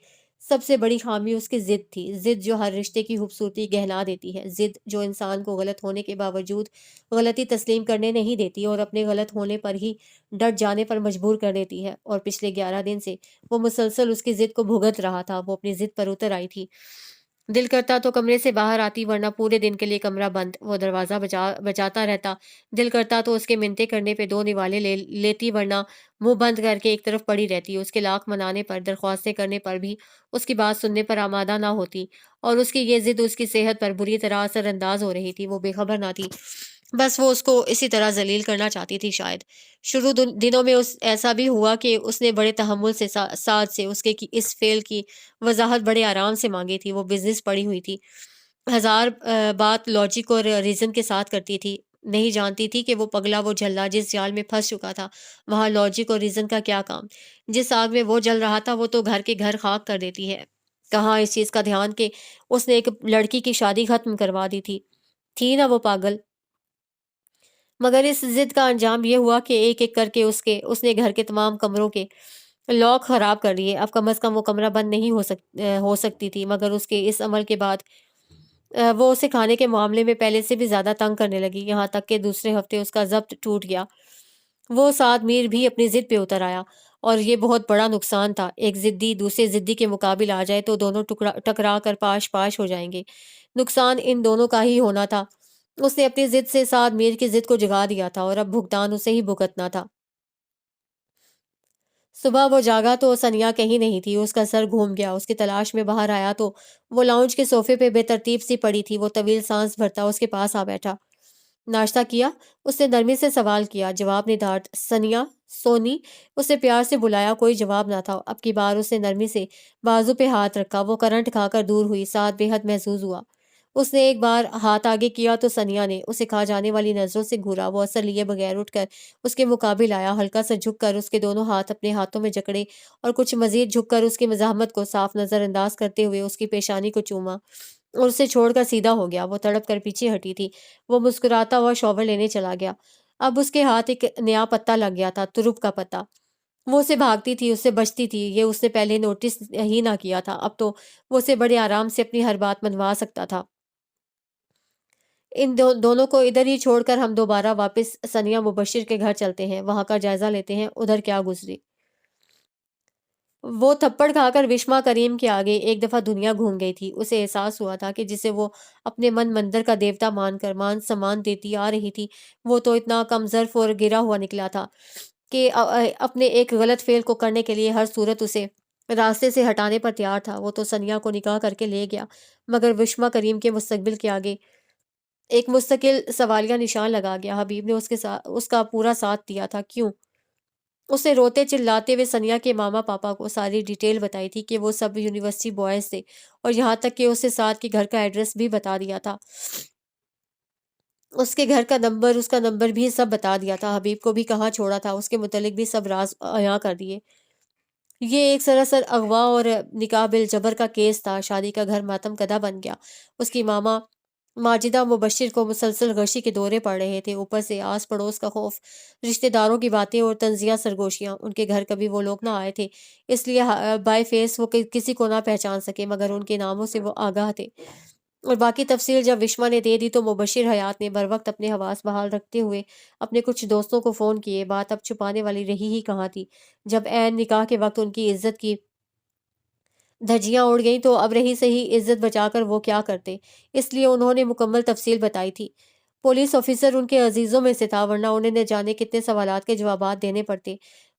سب سے بڑی خامی اس کی ضد تھی۔ ضد جو ہر رشتے کی خوبصورتی گہلا دیتی ہے۔ ضد جو انسان کو غلط ہونے کے باوجود غلطی تسلیم کرنے نہیں دیتی اور اپنے غلط ہونے پر ہی ڈٹ جانے پر مجبور کر دیتی ہے۔ اور پچھلے 11 دن سے وہ مسلسل اس کی ضد کو بھگت رہا تھا۔ وہ اپنی ضد پر اتر آئی تھی۔ دل کرتا تو کمرے سے باہر آتی، ورنہ پورے دن کے لیے کمرہ بند۔ وہ دروازہ بجاتا رہتا۔ دل کرتا تو اس کے منتیں کرنے پہ 2 نوالے لیتی، ورنہ منہ بند کر کے ایک طرف پڑی رہتی۔ اس کے لاکھ منانے پر، درخواستیں کرنے پر بھی اس کی بات سننے پر آمادہ نہ ہوتی، اور اس کی یہ ضد اس کی صحت پر بری طرح اثر انداز ہو رہی تھی۔ وہ بے خبر نہ تھی، بس وہ اس کو اسی طرح ذلیل کرنا چاہتی تھی شاید۔ شروع دنوں میں ایسا بھی ہوا کہ اس نے بڑے تحمل سے سعد سے اس کے اس فعل کی وضاحت بڑے آرام سے مانگی تھی۔ وہ بزنس پڑھی ہوئی تھی، ہزار بات لاجک اور ریزن کے ساتھ کرتی تھی۔ نہیں جانتی تھی کہ وہ پگلا، وہ جھلا جس جال میں پھنس چکا تھا، وہاں لاجک اور ریزن کا کیا کام؟ جس آگ میں وہ جل رہا تھا وہ تو گھر کے گھر خاک کر دیتی ہے۔ کہاں اس چیز کا دھیان کہ اس نے ایک لڑکی کی شادی ختم کروا دی تھی نا وہ پاگل۔ مگر اس ضد کا انجام یہ ہوا کہ ایک ایک کر کے اس نے گھر کے تمام کمروں کے لاک خراب کر لیے۔ اب کم از کم وہ کمرہ بند نہیں ہو سکتی تھی، مگر اس کے اس عمل کے بعد وہ اسے کھانے کے معاملے میں پہلے سے بھی زیادہ تنگ کرنے لگی، یہاں تک کہ دوسرے ہفتے اس کا ضبط ٹوٹ گیا۔ وہ سعد میر بھی اپنی ضد پہ اتر آیا، اور یہ بہت بڑا نقصان تھا۔ ایک ضدی دوسرے ضدی کے مقابل آ جائے تو دونوں ٹکرا کر پاش پاش ہو جائیں گے۔ نقصان ان دونوں کا ہی ہونا تھا۔ اس نے اپنی ضد سے سعد میر کی ضد کو جگا دیا تھا، اور اب بھگتان اسے ہی بھگتنا تھا۔ صبح وہ جاگا تو ثنیہ کہیں نہیں تھی۔ اس کا سر گھوم گیا۔ اس کی تلاش میں باہر آیا تو وہ لاؤنج کے صوفے پہ بے ترتیب سی پڑی تھی۔ وہ طویل سانس بھرتا اس کے پاس آ بیٹھا۔ ناشتہ کیا؟ اس نے نرمی سے سوال کیا۔ جواب ندارد۔ ثنیہ، سونی، اسے پیار سے بلایا، کوئی جواب نہ تھا۔ اب کی بار اس نے نرمی سے بازو پہ ہاتھ رکھا۔ وہ کرنٹ کھا کر دور ہوئی۔ سعد بے حد محظوظ ہوا۔ اس نے ایک بار ہاتھ آگے کیا تو ثنیہ نے اسے کھا جانے والی نظروں سے گھورا۔ وہ اثر لیے بغیر اٹھ کر اس کے مقابل آیا، ہلکا سا جھک کر اس کے دونوں ہاتھ اپنے ہاتھوں میں جکڑے، اور کچھ مزید جھک کر اس کی مزاحمت کو صاف نظر انداز کرتے ہوئے اس کی پیشانی کو چوما، اور اسے چھوڑ کر سیدھا ہو گیا۔ وہ تڑپ کر پیچھے ہٹی تھی۔ وہ مسکراتا ہوا شاور لینے چلا گیا۔ اب اس کے ہاتھ ایک نیا پتا لگ گیا تھا، ترپ کا پتا۔ وہ اسے بھاگتی تھی، اس سے بچتی تھی، یہ اس نے پہلے نوٹس ہی نہ کیا تھا۔ اب تو وہ اسے بڑے آرام سے اپنی ہر بات منوا سکتا تھا۔ ان دونوں کو ادھر ہی چھوڑ کر ہم دوبارہ واپس ثانیہ مبشر کے گھر چلتے ہیں، وہاں کا جائزہ لیتے ہیں ادھر کیا گزری۔ وہ تھپڑ کھا کر وشما کریم کے آگے ایک دفعہ دنیا گھوم گئی تھی۔ اسے احساس ہوا تھا کہ جسے وہ اپنے من مندر کا دیوتا مان کر مان سمان دیتی آ رہی تھی، وہ تو اتنا کمزرف اور گرا ہوا نکلا تھا کہ اپنے ایک غلط فعل کو کرنے کے لیے ہر صورت اسے راستے سے ہٹانے پر تیار تھا۔ وہ تو سنیا کو نکاح کر کے لے گیا، مگر وشما کریم کے مستقبل کے آگے ایک مستقل سوالیہ نشان لگا گیا۔ حبیب نے اس کا پورا ساتھ دیا تھا، کیوں؟ اس نے روتے چلاتے ہوئے سنیا کے ماما پاپا کو ساری ڈیٹیل بتائی تھی کہ وہ سب یونیورسٹی بوائز تھے، اور یہاں تک کہ اسے ساتھ کے گھر کا ایڈریس بھی بتا دیا تھا، اس کے گھر کا نمبر، اس کا نمبر بھی سب بتا دیا تھا، حبیب کو بھی کہاں چھوڑا تھا، اس کے متعلق بھی سب راز عیاں کر دیے۔ یہ ایک سراسر اغوا اور نکاح بالجبر کا کیس تھا۔ شادی کا گھر ماتم کدہ بن گیا۔ اس کی ماما ماجدہ مبشر کو مسلسل غشی کے دورے پڑ رہے تھے، اوپر سے آس پڑوس کا خوف، رشتہ داروں کی باتیں اور طنزیہ سرگوشیاں۔ ان کے گھر کبھی وہ لوگ نہ آئے تھے، اس لیے بائی فیس وہ کسی کو نہ پہچان سکے، مگر ان کے ناموں سے وہ آگاہ تھے۔ اور باقی تفصیل جب وشما نے دے دی تو مبشر حیات نے بروقت اپنے حواس بحال رکھتے ہوئے اپنے کچھ دوستوں کو فون کیے۔ بات اب چھپانے والی رہی ہی کہاں تھی۔ جب عین نکاح کے وقت ان کی عزت کی دھجیاں اڑ گئیں تو اب رہی صحیح عزت بچا کر وہ کیا کرتے، اس لیے انہوں نے مکمل تفصیل بتائی تھی۔ پولیس آفیسر ان کے عزیزوں میں سے تھا، ورنہ انہیں نہ جانے کتنے سوالات کے جوابات دینے پڑتے،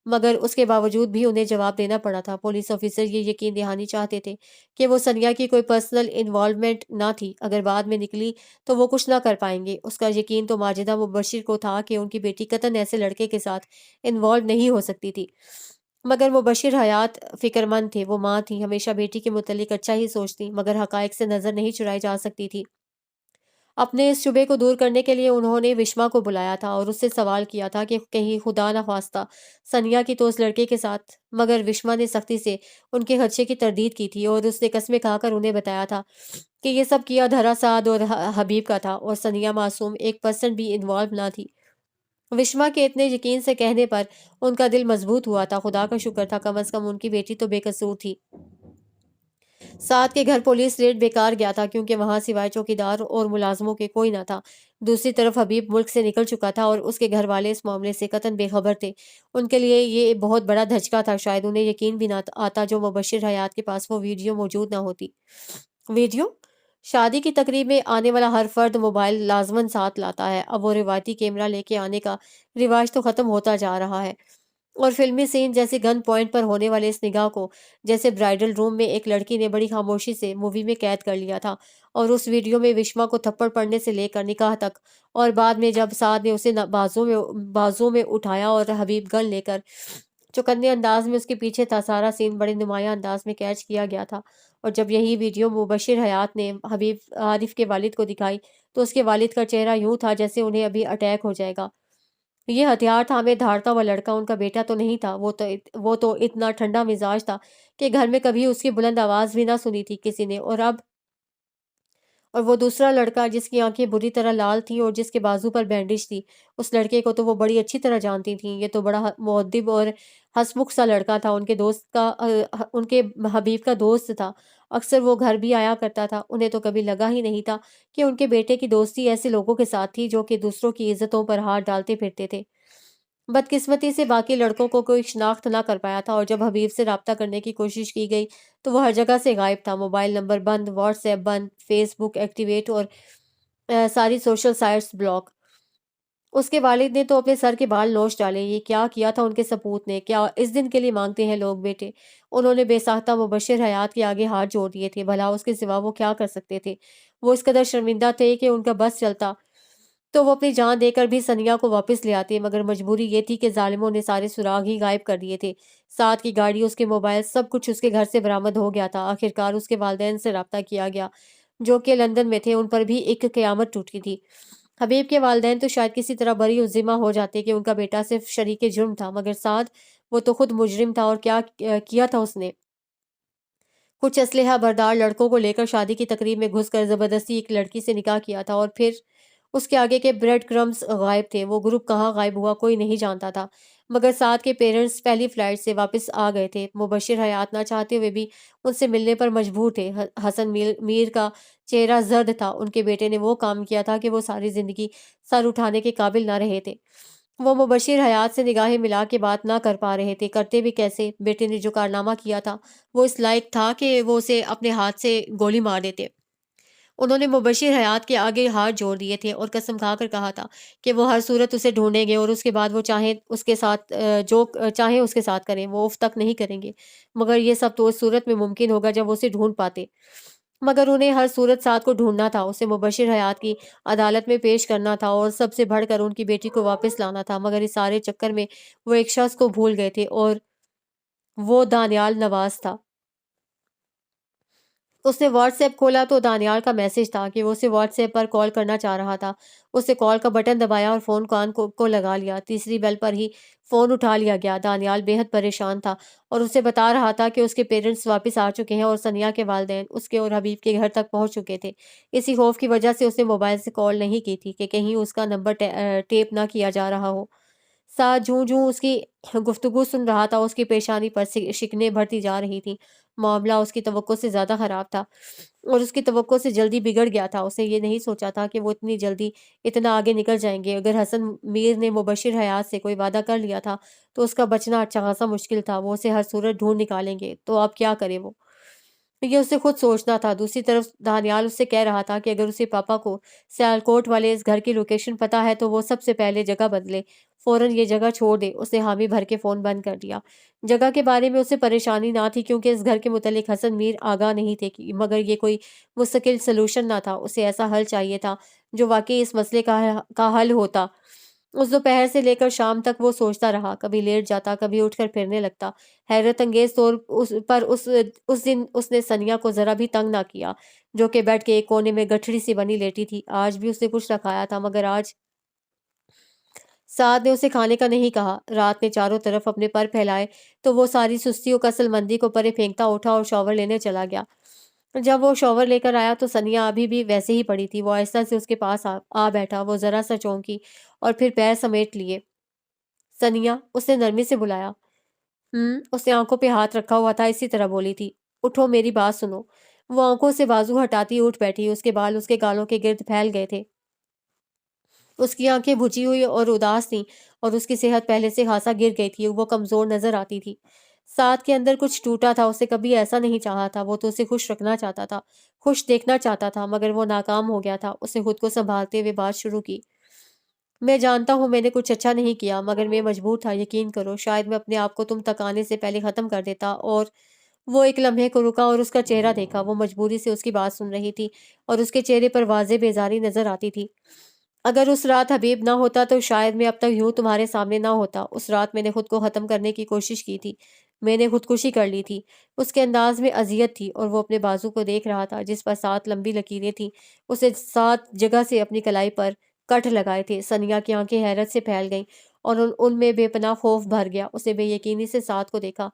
مگر اس کے باوجود بھی انہیں جواب دینا پڑا تھا۔ پولیس آفیسر یہ یقین دہانی چاہتے تھے کہ وہ سنیا کی کوئی پرسنل انوالومنٹ نہ تھی، اگر بعد میں نکلی تو وہ کچھ نہ کر پائیں گے۔ اس کا یقین تو ماجدہ مبشر کو تھا کہ ان کی بیٹی قطعاً ایسے لڑکے کے ساتھ انوالو نہیں ہو سکتی تھی، مگر مبشر حیات فکر مند تھے، وہ ماں تھی، ہمیشہ بیٹی کے متعلق اچھا ہی سوچتی، مگر حقائق سے نظر نہیں چرائی جا سکتی تھی۔ اپنے اس شبے کو دور کرنے کے لیے انہوں نے وشما کو بلایا تھا اور اس سے سوال کیا تھا کہ کہیں خدا نہ خواستہ سنیا کی تو اس لڑکے کے ساتھ، مگر وشما نے سختی سے ان کے خدشے کی تردید کی تھی اور اس نے قسمیں کھا کر انہیں بتایا تھا کہ یہ سب کیا دھرا سعد اور حبیب کا تھا، اور سنیا معصوم 1% بھی انوالو نہ تھی۔ وشما کے اتنے یقین سے کہنے پر ان کا دل مضبوط ہوا تھا۔ خدا کا شکر تھا، کم از کم ان کی بیٹی تو بے قصور تھی۔ ساتھ کے گھر پولیس ریڈ بیکار گیا تھا، کیونکہ وہاں سوائے چوکیدار اور ملازموں کے کوئی نہ تھا۔ دوسری طرف حبیب ملک سے نکل چکا تھا اور اس کے گھر والے اس معاملے سے قطعاً بے خبر تھے۔ ان کے لیے یہ بہت بڑا دھچکا تھا، شاید انہیں یقین بھی نہ آتا جو مبشر حیات کے پاس وہ ویڈیو موجود نہ ہوتی۔ ویڈیو؟ شادی کی تقریب میں آنے والا ہر فرد موبائل لازماً ساتھ لاتا ہے، اب وہ روایتی کیمرہ لے کے آنے کا رواج تو ختم ہوتا جا رہا ہے، اور فلمی سین جیسے گن پوائنٹ پر ہونے والے اس نگاہ کو، جیسے برائڈل روم میں ایک لڑکی نے بڑی خاموشی سے مووی میں قید کر لیا تھا، اور اس ویڈیو میں وشما کو تھپڑ پڑنے سے لے کر نکاح تک، اور بعد میں جب سعد نے اسے بازوں میں اٹھایا اور حبیب گن لے کر چوکنے انداز میں اس کے پیچھے تھا، سارا سین بڑے نمایاں انداز میں کیچ کیا گیا تھا۔ اور جب یہی ویڈیو مبشر حیات نے حبیب عارف کے والد کو دکھائی تو اس کے والد کا چہرہ یوں تھا جیسے انہیں ابھی اٹیک ہو جائے گا۔ یہ ہتھیار تھامے دھاڑتا ہوا لڑکا ان کا بیٹا تو نہیں تھا، وہ تو اتنا ٹھنڈا مزاج تھا کہ گھر میں کبھی اس کی بلند آواز بھی نہ سنی تھی کسی نے، اور وہ دوسرا لڑکا جس کی آنکھیں بری طرح لال تھیں اور جس کے بازو پر بینڈیج تھی، اس لڑکے کو تو وہ بڑی اچھی طرح جانتی تھیں۔ یہ تو بڑا مؤدب اور ہسمکھ سا لڑکا تھا، ان کے حبیب کا دوست تھا، اکثر وہ گھر بھی آیا کرتا تھا۔ انہیں تو کبھی لگا ہی نہیں تھا کہ ان کے بیٹے کی دوستی ایسے لوگوں کے ساتھ تھی جو کہ دوسروں کی عزتوں پر ہاتھ ڈالتے پھرتے تھے۔ بدقسمتی سے باقی لڑکوں کو کوئی شناخت نہ کر پایا تھا، اور جب حبیب سے رابطہ کرنے کی کوشش کی گئی تو وہ ہر جگہ سے غائب تھا، موبائل نمبر بند، واٹس ایپ بند، فیس بک ایکٹیویٹ اور ساری سوشل سائٹس بلاک۔ اس کے والد نے تو اپنے سر کے بال نوچ ڈالے، یہ کیا کیا تھا ان کے سپوت نے، کیا اس دن کے لیے مانگتے ہیں لوگ بیٹے؟ انہوں نے بے ساختہ مبشر حیات کے آگے ہاتھ جوڑ دیے تھے، بھلا اس کے سوا وہ کیا کر سکتے تھے؟ وہ اس قدر شرمندہ تھے کہ ان کا بس چلتا تو وہ اپنی جان دے کر بھی سنیا کو واپس لے آتے، مگر مجبوری یہ تھی کہ ظالموں نے سارے سراغ ہی غائب کر دیے تھے۔ ساتھ کی گاڑی، اس کے موبائل، سب کچھ اس کے گھر سے برآمد ہو گیا تھا۔ آخرکار اس کے والدین سے رابطہ کیا گیا جو کہ لندن میں تھے، ان پر بھی ایک قیامت ٹوٹی تھی۔ حبیب کے والدین تو شاید کسی طرح بری الذمہ ہو جاتے کہ ان کا بیٹا صرف شریک جرم تھا، مگر سعد، وہ تو خود مجرم تھا، اور کیا کیا تھا اس نے؟ کچھ اسلحہ بردار لڑکوں کو لے کر شادی کی تقریب میں گھس کر زبردستی ایک لڑکی سے نکاح کیا تھا، اور پھر اس کے آگے کے بریڈ کرمز غائب تھے۔ وہ گروپ کہاں غائب ہوا کوئی نہیں جانتا تھا، مگر سعد کے پیرنٹس پہلی فلائٹ سے واپس آ گئے تھے۔ مبشر حیات نہ چاہتے ہوئے بھی ان سے ملنے پر مجبور تھے۔ حسن میر کا چہرہ زرد تھا۔ ان کے بیٹے نے وہ کام کیا تھا کہ وہ ساری زندگی سر اٹھانے کے قابل نہ رہے تھے۔ وہ مبشر حیات سے نگاہیں ملا کے بات نہ کر پا رہے تھے، کرتے بھی کیسے؟ بیٹے نے جو کارنامہ کیا تھا وہ اس لائق تھا کہ وہ اسے اپنے ہاتھ سے گولی مار دیتے۔ انہوں نے مبشر حیات کے آگے ہاتھ جوڑ دیے تھے اور قسم کھا کر کہا تھا کہ وہ ہر صورت اسے ڈھونڈیں گے اور اس کے بعد وہ چاہیں اس کے ساتھ جو چاہیں اس کے ساتھ کریں، وہ اف تک نہیں کریں گے، مگر یہ سب تو اس صورت میں ممکن ہوگا جب وہ اسے ڈھونڈ پاتے۔ مگر انہیں ہر صورت سعد کو ڈھونڈنا تھا، اسے مبشر حیات کی عدالت میں پیش کرنا تھا اور سب سے بڑھ کر ان کی بیٹی کو واپس لانا تھا۔ مگر اس سارے چکر میں وہ ایک شخص کو بھول گئے تھے اور وہ دانیال نواز تھا۔ اس نے واٹس ایپ کھولا تو دانیال کا میسج تھا کہ وہ اسے واٹس ایپ پر کال کرنا چاہ رہا تھا۔ اس نے کال کا بٹن دبایا اور فون کان کو لگا لیا۔ تیسری بیل پر ہی فون اٹھا لیا گیا۔ دانیال بے حد پریشان تھا اور اسے بتا رہا تھا کہ اس کے پیرنٹس واپس آ چکے ہیں اور ثنیا کے والدین اس کے اور حبیب کے گھر تک پہنچ چکے تھے۔ اسی خوف کی وجہ سے اس نے موبائل سے کال نہیں کی تھی کہ کہیں اس کا نمبر ٹیپ نہ کیا جا رہا ہو۔ ساتھ جوں جوں اس کی گفتگو سن رہا تھا، اس کی پیشانی پر شکنیں بڑھتی جا رہی تھیں۔ معاملہ اس کی توقع سے زیادہ خراب تھا اور اس کی توقع سے جلدی بگڑ گیا تھا۔ اس نے یہ نہیں سوچا تھا کہ وہ اتنی جلدی اتنا آگے نکل جائیں گے۔ اگر حسن میر نے مبشر حیات سے کوئی وعدہ کر لیا تھا تو اس کا بچنا اچھا خاصا مشکل تھا۔ وہ اسے ہر صورت ڈھونڈ نکالیں گے تو اب کیا کرے وہ؟ یہ اسے خود سوچنا تھا۔ دوسری طرف دانیال اس سے کہہ رہا تھا کہ اگر اسے پاپا کو سیالکوٹ والے اس گھر کی لوکیشن پتہ ہے تو وہ سب سے پہلے جگہ بدلے، فوراً یہ جگہ چھوڑ دے۔ اس نے حامی بھر کے فون بند کر دیا۔ جگہ کے بارے میں اسے پریشانی نہ تھی کیونکہ اس گھر کے متعلق حسن میر آگاہ نہیں تھے، مگر یہ کوئی مستقل سلوشن نہ تھا۔ اسے ایسا حل چاہیے تھا جو واقعی اس مسئلے کا حل ہوتا۔ اس دوپہر سے لے کر شام تک وہ سوچتا رہا، کبھی لیٹ جاتا، کبھی اٹھ کر پھرنے لگتا۔ حیرت انگیز طور پر اس دن اس نے ثنیا کو ذرا بھی تنگ نہ کیا، جو کہ بیڈ کے ایک کونے میں گٹھڑی سی بنی لیٹی تھی۔ آج بھی اس نے کچھ نہ کھایا تھا، مگر آج سعد نے اسے کھانے کا نہیں کہا۔ رات نے چاروں طرف اپنے پر پھیلائے تو وہ ساری سستی و کسل مندی کو پرے پھینکتا اٹھا اور شاور لینے چلا گیا۔ جب وہ شاور لے کر آیا تو ثنیا ابھی بھی ویسے ہی پڑی تھی۔ وہ آہستہ سے اس کے پاس آ بیٹھا۔ وہ ذرا سا چونکی اور پھر پیر سمیٹ لیے۔ ثنیا، اس نے نرمی سے بلایا۔ اس نے آنکھوں پہ ہاتھ رکھا ہوا تھا، اسی طرح بولی تھی۔ اٹھو، میری بات سنو۔ وہ آنکھوں سے بازو ہٹاتی اٹھ بیٹھی۔ اس کے بال اس کے گالوں کے گرد پھیل گئے تھے۔ اس کی آنکھیں بجھی ہوئی اور اداس تھیں اور اس کی صحت پہلے سے خاصا گر گئی تھی۔ وہ کمزور نظر آتی تھی۔ سعد کے اندر کچھ ٹوٹا تھا۔ اسے کبھی ایسا نہیں چاہا تھا۔ وہ تو اسے خوش رکھنا چاہتا تھا، خوش دیکھنا چاہتا تھا، مگر وہ ناکام ہو گیا تھا۔ اس نے خود کو سنبھالتے ہوئے بات شروع کی۔ میں جانتا ہوں میں نے کچھ اچھا نہیں کیا، مگر میں مجبور تھا، یقین کرو۔ شاید میں اپنے آپ کو تم تک آنے سے پہلے ختم کر دیتا۔ اور وہ ایک لمحے کو رکا اور اس کا چہرہ دیکھا۔ وہ مجبوری سے اس کی بات سن رہی تھی اور اس کے چہرے پر واضح بیزاری نظر آتی تھی۔ اگر اس رات حبیب نہ ہوتا تو شاید میں اب تک یوں تمہارے سامنے نہ ہوتا۔ اس رات میں نے خود کو ختم کرنے کی کوشش کی تھی، میں نے خودکشی کر لی تھی۔ اس کے انداز میں اذیت تھی اور وہ اپنے بازو کو دیکھ رہا تھا جس پر 7 لمبی لکیریں تھیں۔ اسے 7 جگہ سے اپنی کلائی پر کٹ لگائے تھے۔ ثنیا کی آنکھیں حیرت سے پھیل گئیں اور ان میں بے پناہ خوف بھر گیا۔ اسے بے یقینی سے سعد کو دیکھا۔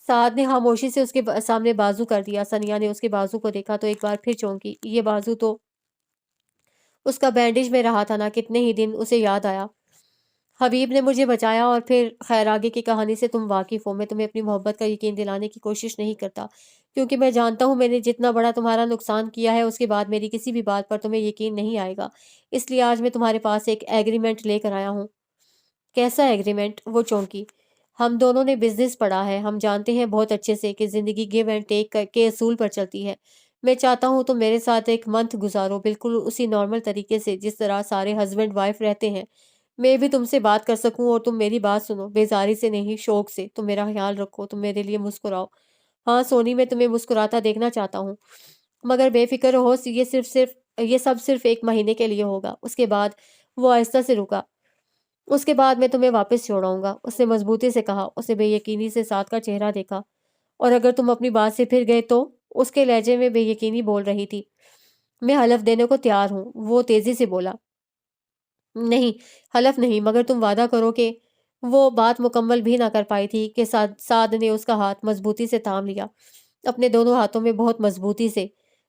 سعد نے خاموشی سے اس کے سامنے بازو کر دیا۔ ثنیا نے اس کے بازو کو دیکھا تو ایک بار پھر چونکی۔ یہ بازو تو اس کا بینڈیج میں رہا تھا نا، کتنے ہی دن اسے یاد آیا۔ حبیب نے مجھے بچایا اور پھر خیر آگے کی کہانی سے تم واقف ہو۔ میں تمہیں اپنی محبت کا یقین دلانے کی کوشش نہیں کرتا کیونکہ میں جانتا ہوں میں نے جتنا بڑا تمہارا نقصان کیا ہے اس کے بعد میری کسی بھی بات پر تمہیں یقین نہیں آئے گا۔ اس لیے آج میں تمہارے پاس ایک ایگریمنٹ لے کر آیا ہوں۔ کیسا ایگریمنٹ؟ وہ چونکی۔ ہم دونوں نے بزنس پڑھا ہے، ہم جانتے ہیں بہت اچھے سے کہ زندگی گیو اینڈ ٹیک کے اصول پر چلتی ہے۔ میں چاہتا ہوں تم میرے ساتھ ایک منتھ گزارو، بالکل اسی نارمل طریقے سے جس طرح سارے ہسبینڈ وائف رہتے ہیں۔ میں بھی تم سے بات کر سکوں اور تم میری بات سنو، بیزاری سے نہیں، شوق سے۔ تم میرا خیال رکھو، تم میرے لیے مسکراؤ۔ ہاں سونی، میں تمہیں مسکراتا دیکھنا چاہتا ہوں، مگر بے فکر رہو، یہ سب صرف 1 مہینے کے لیے ہوگا۔ اس کے بعد وہ آہستہ سے رکا۔ اس کے بعد میں تمہیں واپس چھوڑاؤں گا، اس نے مضبوطی سے کہا۔ اسے بے یقینی سے سعد کا چہرہ دیکھا۔ اور اگر تم اپنی بات سے پھر گئے تو؟ اس کے لہجے میں بے یقینی بول رہی تھی۔ میں حلف دینے کو تیار ہوں، وہ تیزی سے بولا۔ نہیں، حلف نہیں، مگر تم وعدہ کرو کہ… وہ بات مکمل بھی نہ کر پائی تھی کہ سعد نے اس کا ہاتھ مضبوطی سے تھام لیا، اپنے دونوں ہاتھوں میں بہت مضبوطی سے۔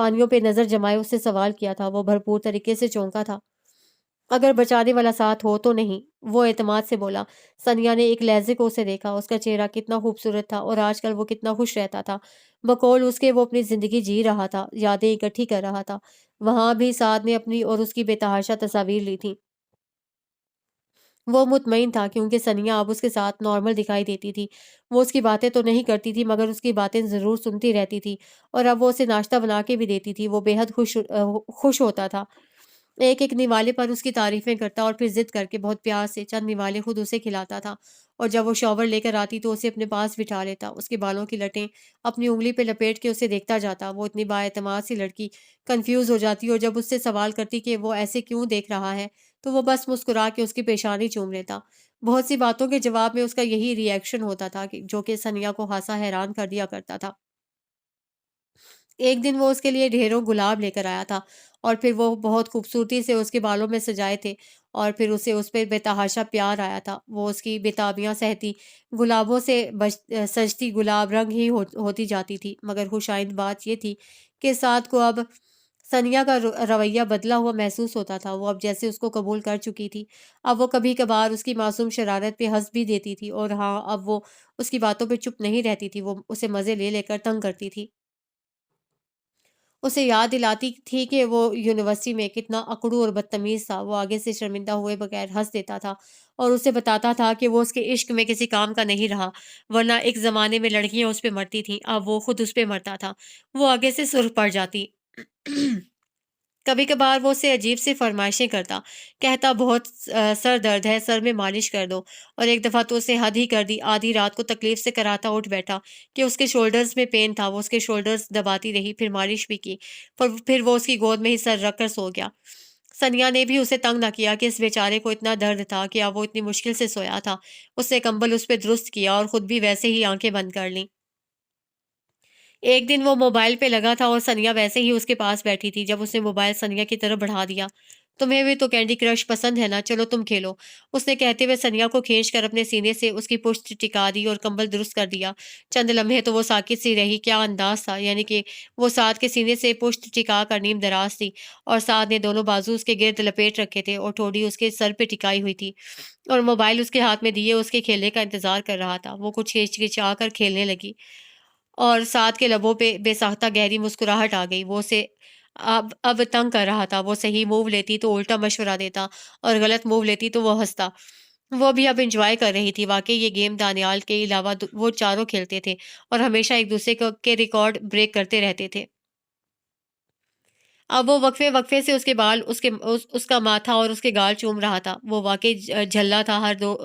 پانیوں پہ نظر جمائے اس سے سوال کیا تھا۔ وہ بھرپور طریقے سے چونکا تھا۔ اگر بچانے والا ساتھ ہو تو نہیں، وہ اعتماد سے بولا۔ سنیا نے ایک لہجے کو اسے دیکھا، اس کا چہرہ کتنا خوبصورت تھا اور آج کل وہ کتنا خوش رہتا تھا۔ بقول اس کے وہ اپنی زندگی جی رہا تھا، یادیں اکٹھی کر رہا تھا۔ وہاں بھی سعد نے اپنی اور اس کی بے تحاشا تصاویر لی تھی۔ وہ مطمئن تھا کیونکہ ثنیا اب اس کے ساتھ نارمل دکھائی دیتی تھی۔ وہ اس کی باتیں تو نہیں کرتی تھی مگر اس کی باتیں ضرور سنتی رہتی تھی اور اب وہ اسے ناشتہ بنا کے بھی دیتی تھی۔ وہ بے حد خوش ہوتا تھا۔ ایک ایک نوالے پر اس کی تعریفیں کرتا اور پھر ضد کر کے بہت پیار سے چند نوالے خود اسے کھلاتا تھا، اور جب وہ شاور لے کر آتی تو اسے اپنے پاس بٹھا لیتا، اس کے بالوں کی لٹیں اپنی انگلی پہ لپیٹ کے اسے دیکھتا جاتا۔ وہ اتنی با اعتماد سی لڑکی کنفیوز ہو جاتی اور جب اس سے سوال کرتی کہ وہ ایسے کیوں دیکھ رہا ہے تو وہ بس مسکرا کے اس کی پیشانی چوم لیتا۔ بہت سی باتوں کے جواب میں اس کا یہی ری ایکشن ہوتا تھا جو کہ ثنیا کو خاصا حیران کر دیا کرتا تھا۔ ایک دن وہ اس کے لیے ڈھیروں گلاب لے کر آیا تھا اور پھر وہ بہت خوبصورتی سے اس کے بالوں میں سجائے تھے، اور پھر اسے اس پہ بے تحاشا پیار آیا تھا۔ وہ اس کی بےتابیاں سہتی، گلابوں سے سجتی گلاب رنگ ہی ہوتی جاتی تھی، مگر خوش آئند بات یہ تھی کہ سعد کو اب ثنیا کا رویہ بدلا ہوا محسوس ہوتا تھا۔ وہ اب جیسے اس کو قبول کر چکی تھی۔ اب وہ کبھی کبھار اس کی معصوم شرارت پہ ہنس بھی دیتی تھی، اور ہاں اب وہ اس کی باتوں پہ چپ نہیں رہتی تھی، وہ اسے مزے لے لے کر تنگ کرتی تھی۔ اسے یاد دلاتی تھی کہ وہ یونیورسٹی میں کتنا اکڑو اور بدتمیز تھا۔ وہ آگے سے شرمندہ ہوئے بغیر ہنس دیتا تھا اور اسے بتاتا تھا کہ وہ اس کے عشق میں کسی کام کا نہیں رہا، ورنہ ایک زمانے میں لڑکیاں اس پہ مرتی تھیں، اب وہ خود اس پہ مرتا تھا۔ وہ آگے سے سرخ پڑ جاتی۔ کبھی کبھار وہ اسے عجیب سی فرمائشیں کرتا، کہتا بہت سر درد ہے، سر میں مالش کر دو، اور ایک دفعہ تو اسے حد ہی کر دی، آدھی رات کو تکلیف سے کراتا اٹھ بیٹھا کہ اس کے شولڈرز میں پین تھا۔ وہ اس کے شولڈرز دباتی رہی، پھر مالش بھی کی، پھر وہ اس کی گود میں ہی سر رکھ کر سو گیا۔ سنیا نے بھی اسے تنگ نہ کیا کہ اس بیچارے کو اتنا درد تھا کہ اب وہ اتنی مشکل سے سویا تھا۔ اس نے کمبل اس پہ درست کیا اور خود بھی ویسے ہی آنکھیں بند کر لیں۔ ایک دن وہ موبائل پہ لگا تھا اور ثنیا ویسے ہی اس کے پاس بیٹھی تھی جب اس نے موبائل ثنیا کی طرف بڑھا دیا۔ تمہیں بھی تو کینڈی کرش پسند ہے نا، چلو تم کھیلو، اس نے کہتے ہوئے ثنیا کو کھینچ کر اپنے سینے سے اس کی پشت ٹکا دی اور کمبل درست کر دیا۔ چند لمحے تو وہ ساکت سی رہی، کیا انداز تھا، یعنی کہ وہ سعد کے سینے سے پشت ٹکا کر نیم دراز تھی اور سعد نے دونوں بازو اس کے گرد لپیٹ رکھے تھے اور ٹھوڑی اس کے سر پہ ٹکائی ہوئی تھی اور موبائل اس کے ہاتھ میں دیے اس کے کھیلنے کا انتظار کر رہا تھا۔ وہ کچھ ہچکچا کر کھیلنے لگی اور سعد کے لبوں پہ بے ساختہ گہری مسکراہٹ آ گئی۔ وہ اسے اب تنگ کر رہا تھا۔ وہ صحیح موو لیتی تو الٹا مشورہ دیتا اور غلط موو لیتی تو وہ ہنستا۔ وہ بھی اب انجوائے کر رہی تھی۔ واقعی یہ گیم دانیال کے علاوہ وہ چاروں کھیلتے تھے اور ہمیشہ ایک دوسرے کے ریکارڈ بریک کرتے رہتے تھے۔ اب وہ وقفے وقفے سے اس کے بال، اس کا ماتھا اور اس کے گال چوم رہا تھا۔ وہ واقعی جھلا تھا،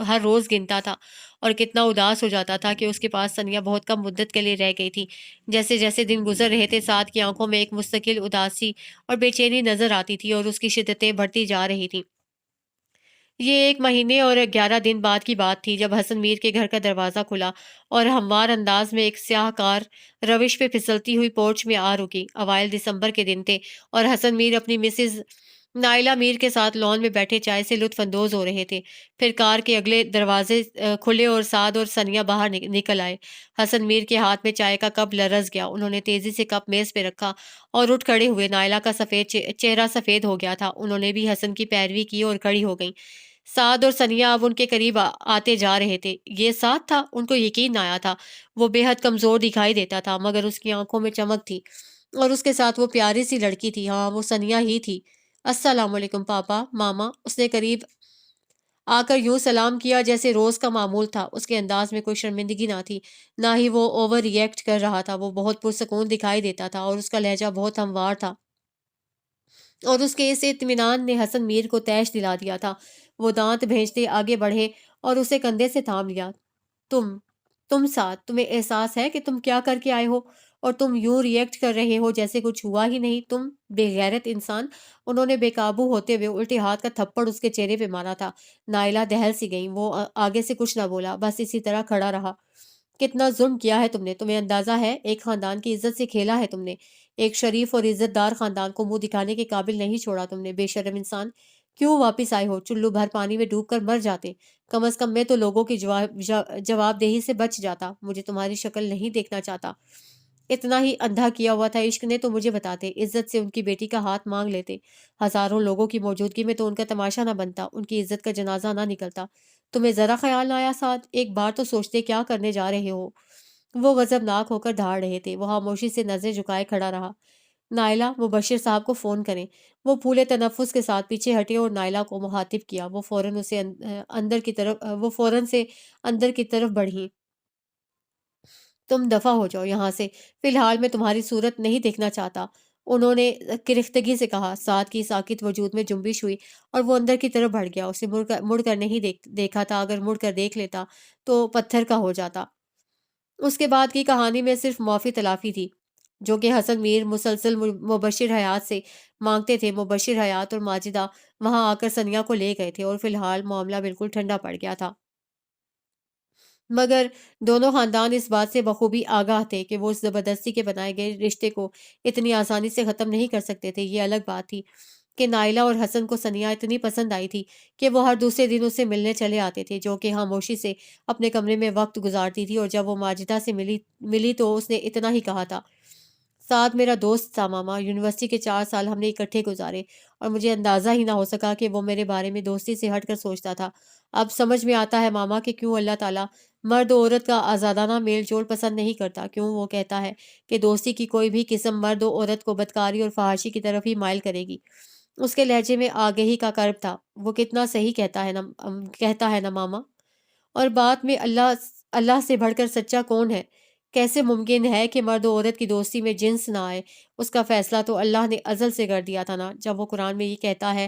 ہر روز گنتا تھا اور کتنا اداس ہو جاتا تھا کہ اس کے پاس ثنیا بہت کم مدت کے لیے رہ گئی تھی۔ جیسے جیسے دن گزر رہے تھے سعد کی آنکھوں میں ایک مستقل اداسی اور بے چینی نظر آتی تھی اور اس کی شدتیں بڑھتی جا رہی تھیں۔ یہ 1 مہینے اور 11 دن بعد کی بات تھی جب حسن میر کے گھر کا دروازہ کھلا اور ہموار انداز میں ایک سیاہ کار روش پہ پھسلتی ہوئی پورچ میں آ رکی۔ اوائل دسمبر کے دن تھے اور حسن میر اپنی مسز نائلہ میر کے ساتھ لان میں بیٹھے چائے سے لطف اندوز ہو رہے تھے۔ پھر کار کے اگلے دروازے کھلے اور سعد اور ثنیا باہر نکل آئے۔ حسن میر کے ہاتھ میں چائے کا کپ لرز گیا۔ انہوں نے تیزی سے کپ میز پہ رکھا اور اٹھ کھڑے ہوئے۔ نائلہ کا چہرہ سفید ہو گیا تھا۔ انہوں نے بھی حسن کی پیروی کی اور کھڑی ہو گئیں۔ سعد اور ثنیا اب ان کے قریب آتے جا رہے تھے۔ یہ سعد تھا؟ ان کو یقین آیا تھا۔ وہ بے حد کمزور دکھائی دیتا تھا مگر اس کی آنکھوں میں چمک تھی اور اس کے ساتھ وہ پیاری سی لڑکی تھی۔ ہاں وہ ثنیا ہی تھی۔ السلام علیکم پاپا، ماما، اس نے قریب آ کر یوں سلام کیا جیسے روز کا معمول تھا۔ اس کے انداز میں کوئی شرمندگی نہ تھی، نہ ہی وہ اوور ری ایکٹ کر رہا تھا۔ وہ بہت پرسکون دکھائی دیتا تھا اور اس کا لہجہ بہت ہموار تھا اور اس کے اس اطمینان نے حسن میر کو تیش دلا دیا تھا۔ وہ دانت بھینچتے آگے بڑھے اور اسے کندھے سے تھام لیا۔ تم سعد، تمہیں احساس ہے کہ تم کیا کر کے آئے ہو اور تم یوں ری ایکٹ کر رہے ہو جیسے کچھ ہوا ہی نہیں، تم بے غیرت انسان۔ انہوں نے بے قابو ہوتے ہوئے الٹے ہاتھ کا تھپڑ اس کے چہرے پہ مارا تھا۔ نائلہ دہل سی گئی۔ وہ آگے سے کچھ نہ بولا، بس اسی طرح کھڑا رہا۔ کتنا ظلم کیا ہے تم نے، تمہیں اندازہ ہے؟ ایک خاندان کی عزت سے کھیلا ہے تم نے، ایک شریف اور عزت دار خاندان کو منہ دکھانے کے قابل نہیں چھوڑا تم نے، بے شرم انسان۔ کیوں واپس آئے ہو؟ چلو بھر پانی میں ڈوب کر مر جاتے، کم از کم میں تو لوگوں کی جواب دہی سے بچ جاتا۔ مجھے تمہاری شکل نہیں دیکھنا چاہتا۔ اتنا ہی اندھا کیا ہوا تھا عشق نے تو مجھے بتاتے، عزت سے ان کی بیٹی کا ہاتھ مانگ لیتے، ہزاروں لوگوں کی موجودگی میں تو ان کا تماشا نہ بنتا، ان کی عزت کا جنازہ نہ نکلتا۔ تمہیں ذرا خیال نہ آیا سعد؟ ایک بار تو سوچتے کیا کرنے جا رہے ہو؟ وہ غضبناک ہو کر دھاڑ رہے تھے۔ وہ خاموشی سے نظریں جھکائے کھڑا رہا۔ نائلہ، مبشر صاحب کو فون کریں۔ وہ پھولے تنفس کے ساتھ پیچھے ہٹے اور نائلہ کو مخاطب کیا۔ وہ فوراً سے اندر کی طرف بڑھی۔ تم دفع ہو جاؤ یہاں سے، فی الحال میں تمہاری صورت نہیں دیکھنا چاہتا، انہوں نے کرختگی سے کہا۔ سعد کی ساکت وجود میں جنبش ہوئی اور وہ اندر کی طرف بڑھ گیا۔ اسے مڑ کر نہیں دیکھا تھا، اگر مڑ کر دیکھ لیتا تو پتھر کا ہو جاتا۔ اس کے بعد کی کہانی میں صرف معافی تلافی تھی، جو کہ حسن میر مسلسل مبشر حیات سے مانگتے تھے۔ مبشر حیات اور ماجدہ وہاں آ کر ثنیا کو لے گئے تھے اور فی الحال معاملہ بالکل ٹھنڈا پڑ گیا تھا، مگر دونوں خاندان اس بات سے بخوبی آگاہ تھے کہ وہ اس زبردستی کے بنائے گئے رشتے کو اتنی آسانی سے ختم نہیں کر سکتے تھے۔ یہ الگ بات تھی کہ نائلہ اور حسن کو ثنیا اتنی پسند آئی تھی کہ وہ ہر دوسرے دن اسے ملنے چلے آتے تھے، جو کہ خاموشی سے اپنے کمرے میں وقت گزارتی تھی، اور جب وہ ماجدہ سے ملی تو اس نے اتنا ہی کہا تھا: سعد میرا دوست تھا ماما، یونیورسٹی کے 4 سال ہم نے اکٹھے گزارے اور مجھے اندازہ ہی نہ ہو سکا کہ وہ میرے بارے میں دوستی سے ہٹ کر سوچتا تھا۔ اب سمجھ میں آتا ہے ماما کہ کیوں اللہ تعالیٰ مرد و عورت کا آزادانہ میل جول پسند نہیں کرتا، کیوں وہ کہتا ہے کہ دوستی کی کوئی بھی قسم مرد و عورت کو بدکاری اور فحاشی کی طرف ہی مائل کرے گی۔ اس کے لہجے میں آگہی کا کرب تھا۔ وہ کتنا صحیح کہتا ہے نا ماما؟ اور بات میں اللہ سے بڑھ کر سچا کون ہے؟ کیسے ممکن ہے کہ مرد و عورت کی دوستی میں جنس نہ آئے؟ اس کا فیصلہ تو اللہ نے ازل سے کر دیا تھا نا، جب وہ قرآن میں یہ کہتا ہے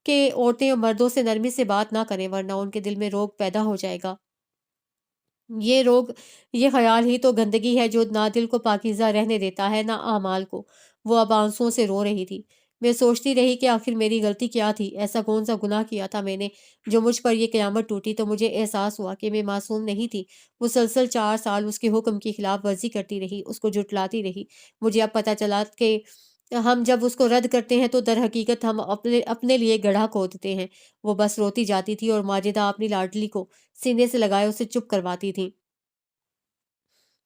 کہ عورتیں اور مردوں سے نرمی سے بات نہ کریں ورنہ ان کے دل میں روگ پیدا ہو جائے گا۔ یہ روگ، یہ خیال ہی تو گندگی ہے جو نہ دل کو پاکیزہ رہنے دیتا ہے نہ اعمال کو۔ وہ اب آنسوؤں سے رو رہی تھی۔ میں سوچتی رہی کہ آخر میری غلطی کیا تھی، ایسا کون سا گناہ کیا تھا میں نے جو مجھ پر یہ قیامت ٹوٹی؟ تو مجھے احساس ہوا کہ میں معصوم نہیں تھی۔ مسلسل 4 سال اس کے حکم کی خلاف ورزی کرتی رہی، اس کو جھٹلاتی رہی۔ مجھے اب پتہ چلا کہ ہم جب اس کو رد کرتے ہیں تو در حقیقت ہم اپنے لیے گڑھا کھودتے ہیں۔ وہ بس روتی جاتی تھی اور ماجدہ اپنی لاڈلی کو سینے سے لگائے اسے چپ کرواتی تھی۔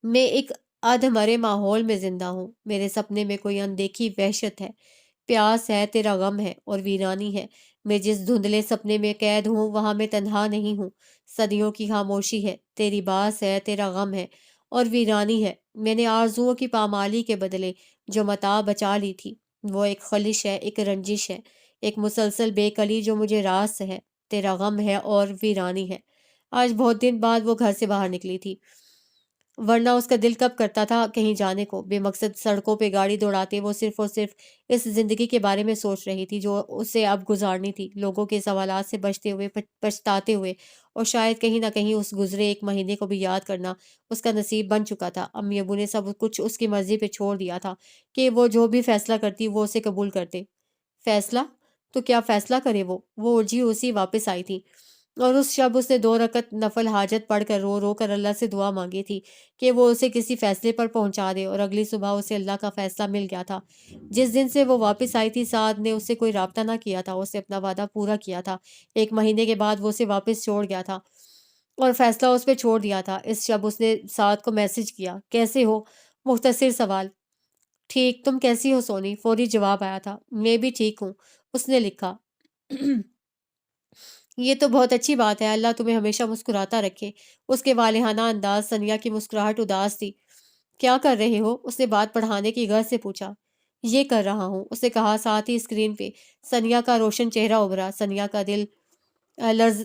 میں ایک ادھ مرے ماحول میں زندہ ہوں، میرے سپنے میں کوئی اندیکھی وحشت ہے، پیاس ہے، تیرا غم ہے اور ویرانی ہے۔ میں جس دھندلے سپنے میں قید ہوں وہاں میں تنہا نہیں ہوں، صدیوں کی خاموشی ہے، تیری باس ہے، تیرا غم ہے اور ویرانی ہے۔ میں نے آرزوؤں کی پامالی کے بدلے جو متاع بچا لی تھی، وہ ایک خلش ہے، ایک رنجش ہے، ایک مسلسل بے کلی جو مجھے راس ہے، تیرا غم ہے اور ویرانی ہے۔ آج بہت دن بعد وہ گھر سے باہر نکلی تھی، ورنہ اس کا دل کب کرتا تھا کہیں جانے کو۔ بے مقصد سڑکوں پہ گاڑی دوڑاتے وہ صرف اور صرف اس زندگی کے بارے میں سوچ رہی تھی جو اسے اب گزارنی تھی، لوگوں کے سوالات سے بچتے ہوئے، پچھتاتے ہوئے، اور شاید کہیں نہ کہیں اس گزرے ایک مہینے کو بھی یاد کرنا اس کا نصیب بن چکا تھا۔ امی ابو نے سب کچھ اس کی مرضی پہ چھوڑ دیا تھا کہ وہ جو بھی فیصلہ کرتی وہ اسے قبول کرتے۔ فیصلہ؟ تو کیا فیصلہ کرے وہ الجھی اسی واپس آئی تھی، اور اس شب اس نے 2 رکعت نفل حاجت پڑھ کر رو رو کر اللہ سے دعا مانگی تھی کہ وہ اسے کسی فیصلے پر پہنچا دے، اور اگلی صبح اسے اللہ کا فیصلہ مل گیا تھا۔ جس دن سے وہ واپس آئی تھی سعد نے اس سے کوئی رابطہ نہ کیا تھا، اسے اپنا وعدہ پورا کیا تھا۔ 1 مہینے کے بعد وہ اسے واپس چھوڑ گیا تھا اور فیصلہ اس پہ چھوڑ دیا تھا۔ اس شب اس نے سعد کو میسج کیا: کیسے ہو؟ مختصر سوال: ٹھیک، تم کیسی ہو سونی؟ فوری جواب آیا تھا: میں بھی ٹھیک ہوں۔ اس نے لکھا: یہ تو بہت اچھی بات ہے، اللہ تمہیں ہمیشہ مسکراتا رکھے۔ اس کے والہانہ انداز، ثنیا کی مسکراہٹ اداس تھی۔ کیا کر رہے ہو؟ اس نے بات پڑھانے کی غرض سے پوچھا۔ یہ کر رہا ہوں، اس نے کہا، ساتھ ہی اسکرین پہ ثنیا کا روشن چہرہ ابھرا۔ ثنیا کا دل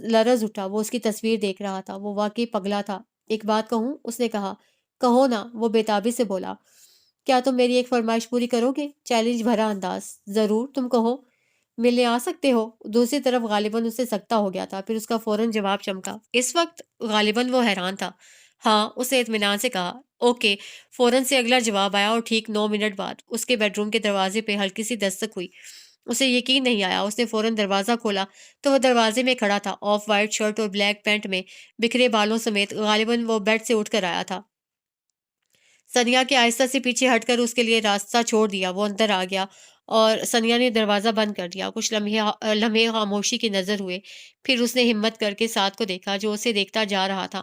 لرز اٹھا، وہ اس کی تصویر دیکھ رہا تھا، وہ واقعی پگلا تھا۔ ایک بات کہوں؟ اس نے کہا۔ کہو نا، وہ بےتابی سے بولا۔ کیا تم میری ایک فرمائش پوری کرو گے؟ چیلنج بھرا انداز۔ ضرور، تم کہو۔ ملنے آ سکتے ہو؟ دوسری طرف غالباً اسے سکتہ ہو گیا تھا، پھر اس کا فوراً جواب چمکا۔ اس وقت غالباً وہ حیران تھا۔ ہاں، اسے اطمینان سے کہا۔ اوکے۔ فوراً سے اگلا جواب آیا اور ٹھیک 9 منٹ بعد اس کے بیڈ روم کے دروازے پہ ہلکی سی دستک ہوئی۔ اسے یقین نہیں آیا۔ اس نے فوراً دروازہ کھولا تو وہ دروازے میں کھڑا تھا، آف وائٹ شرٹ اور بلیک پینٹ میں، بکھرے بالوں سمیت۔ غالباً وہ بیڈ سے اٹھ کر آیا تھا۔ ثنیا کے آہستہ سے پیچھے ہٹ کر اس کے لیے راستہ چھوڑ دیا۔ وہ اندر آ گیا اور ثنیا نے دروازہ بند کر دیا۔ کچھ لمحے خاموشی کی نظر ہوئے، پھر اس نے ہمت کر کے سعد کو دیکھا جو اسے دیکھتا جا رہا تھا۔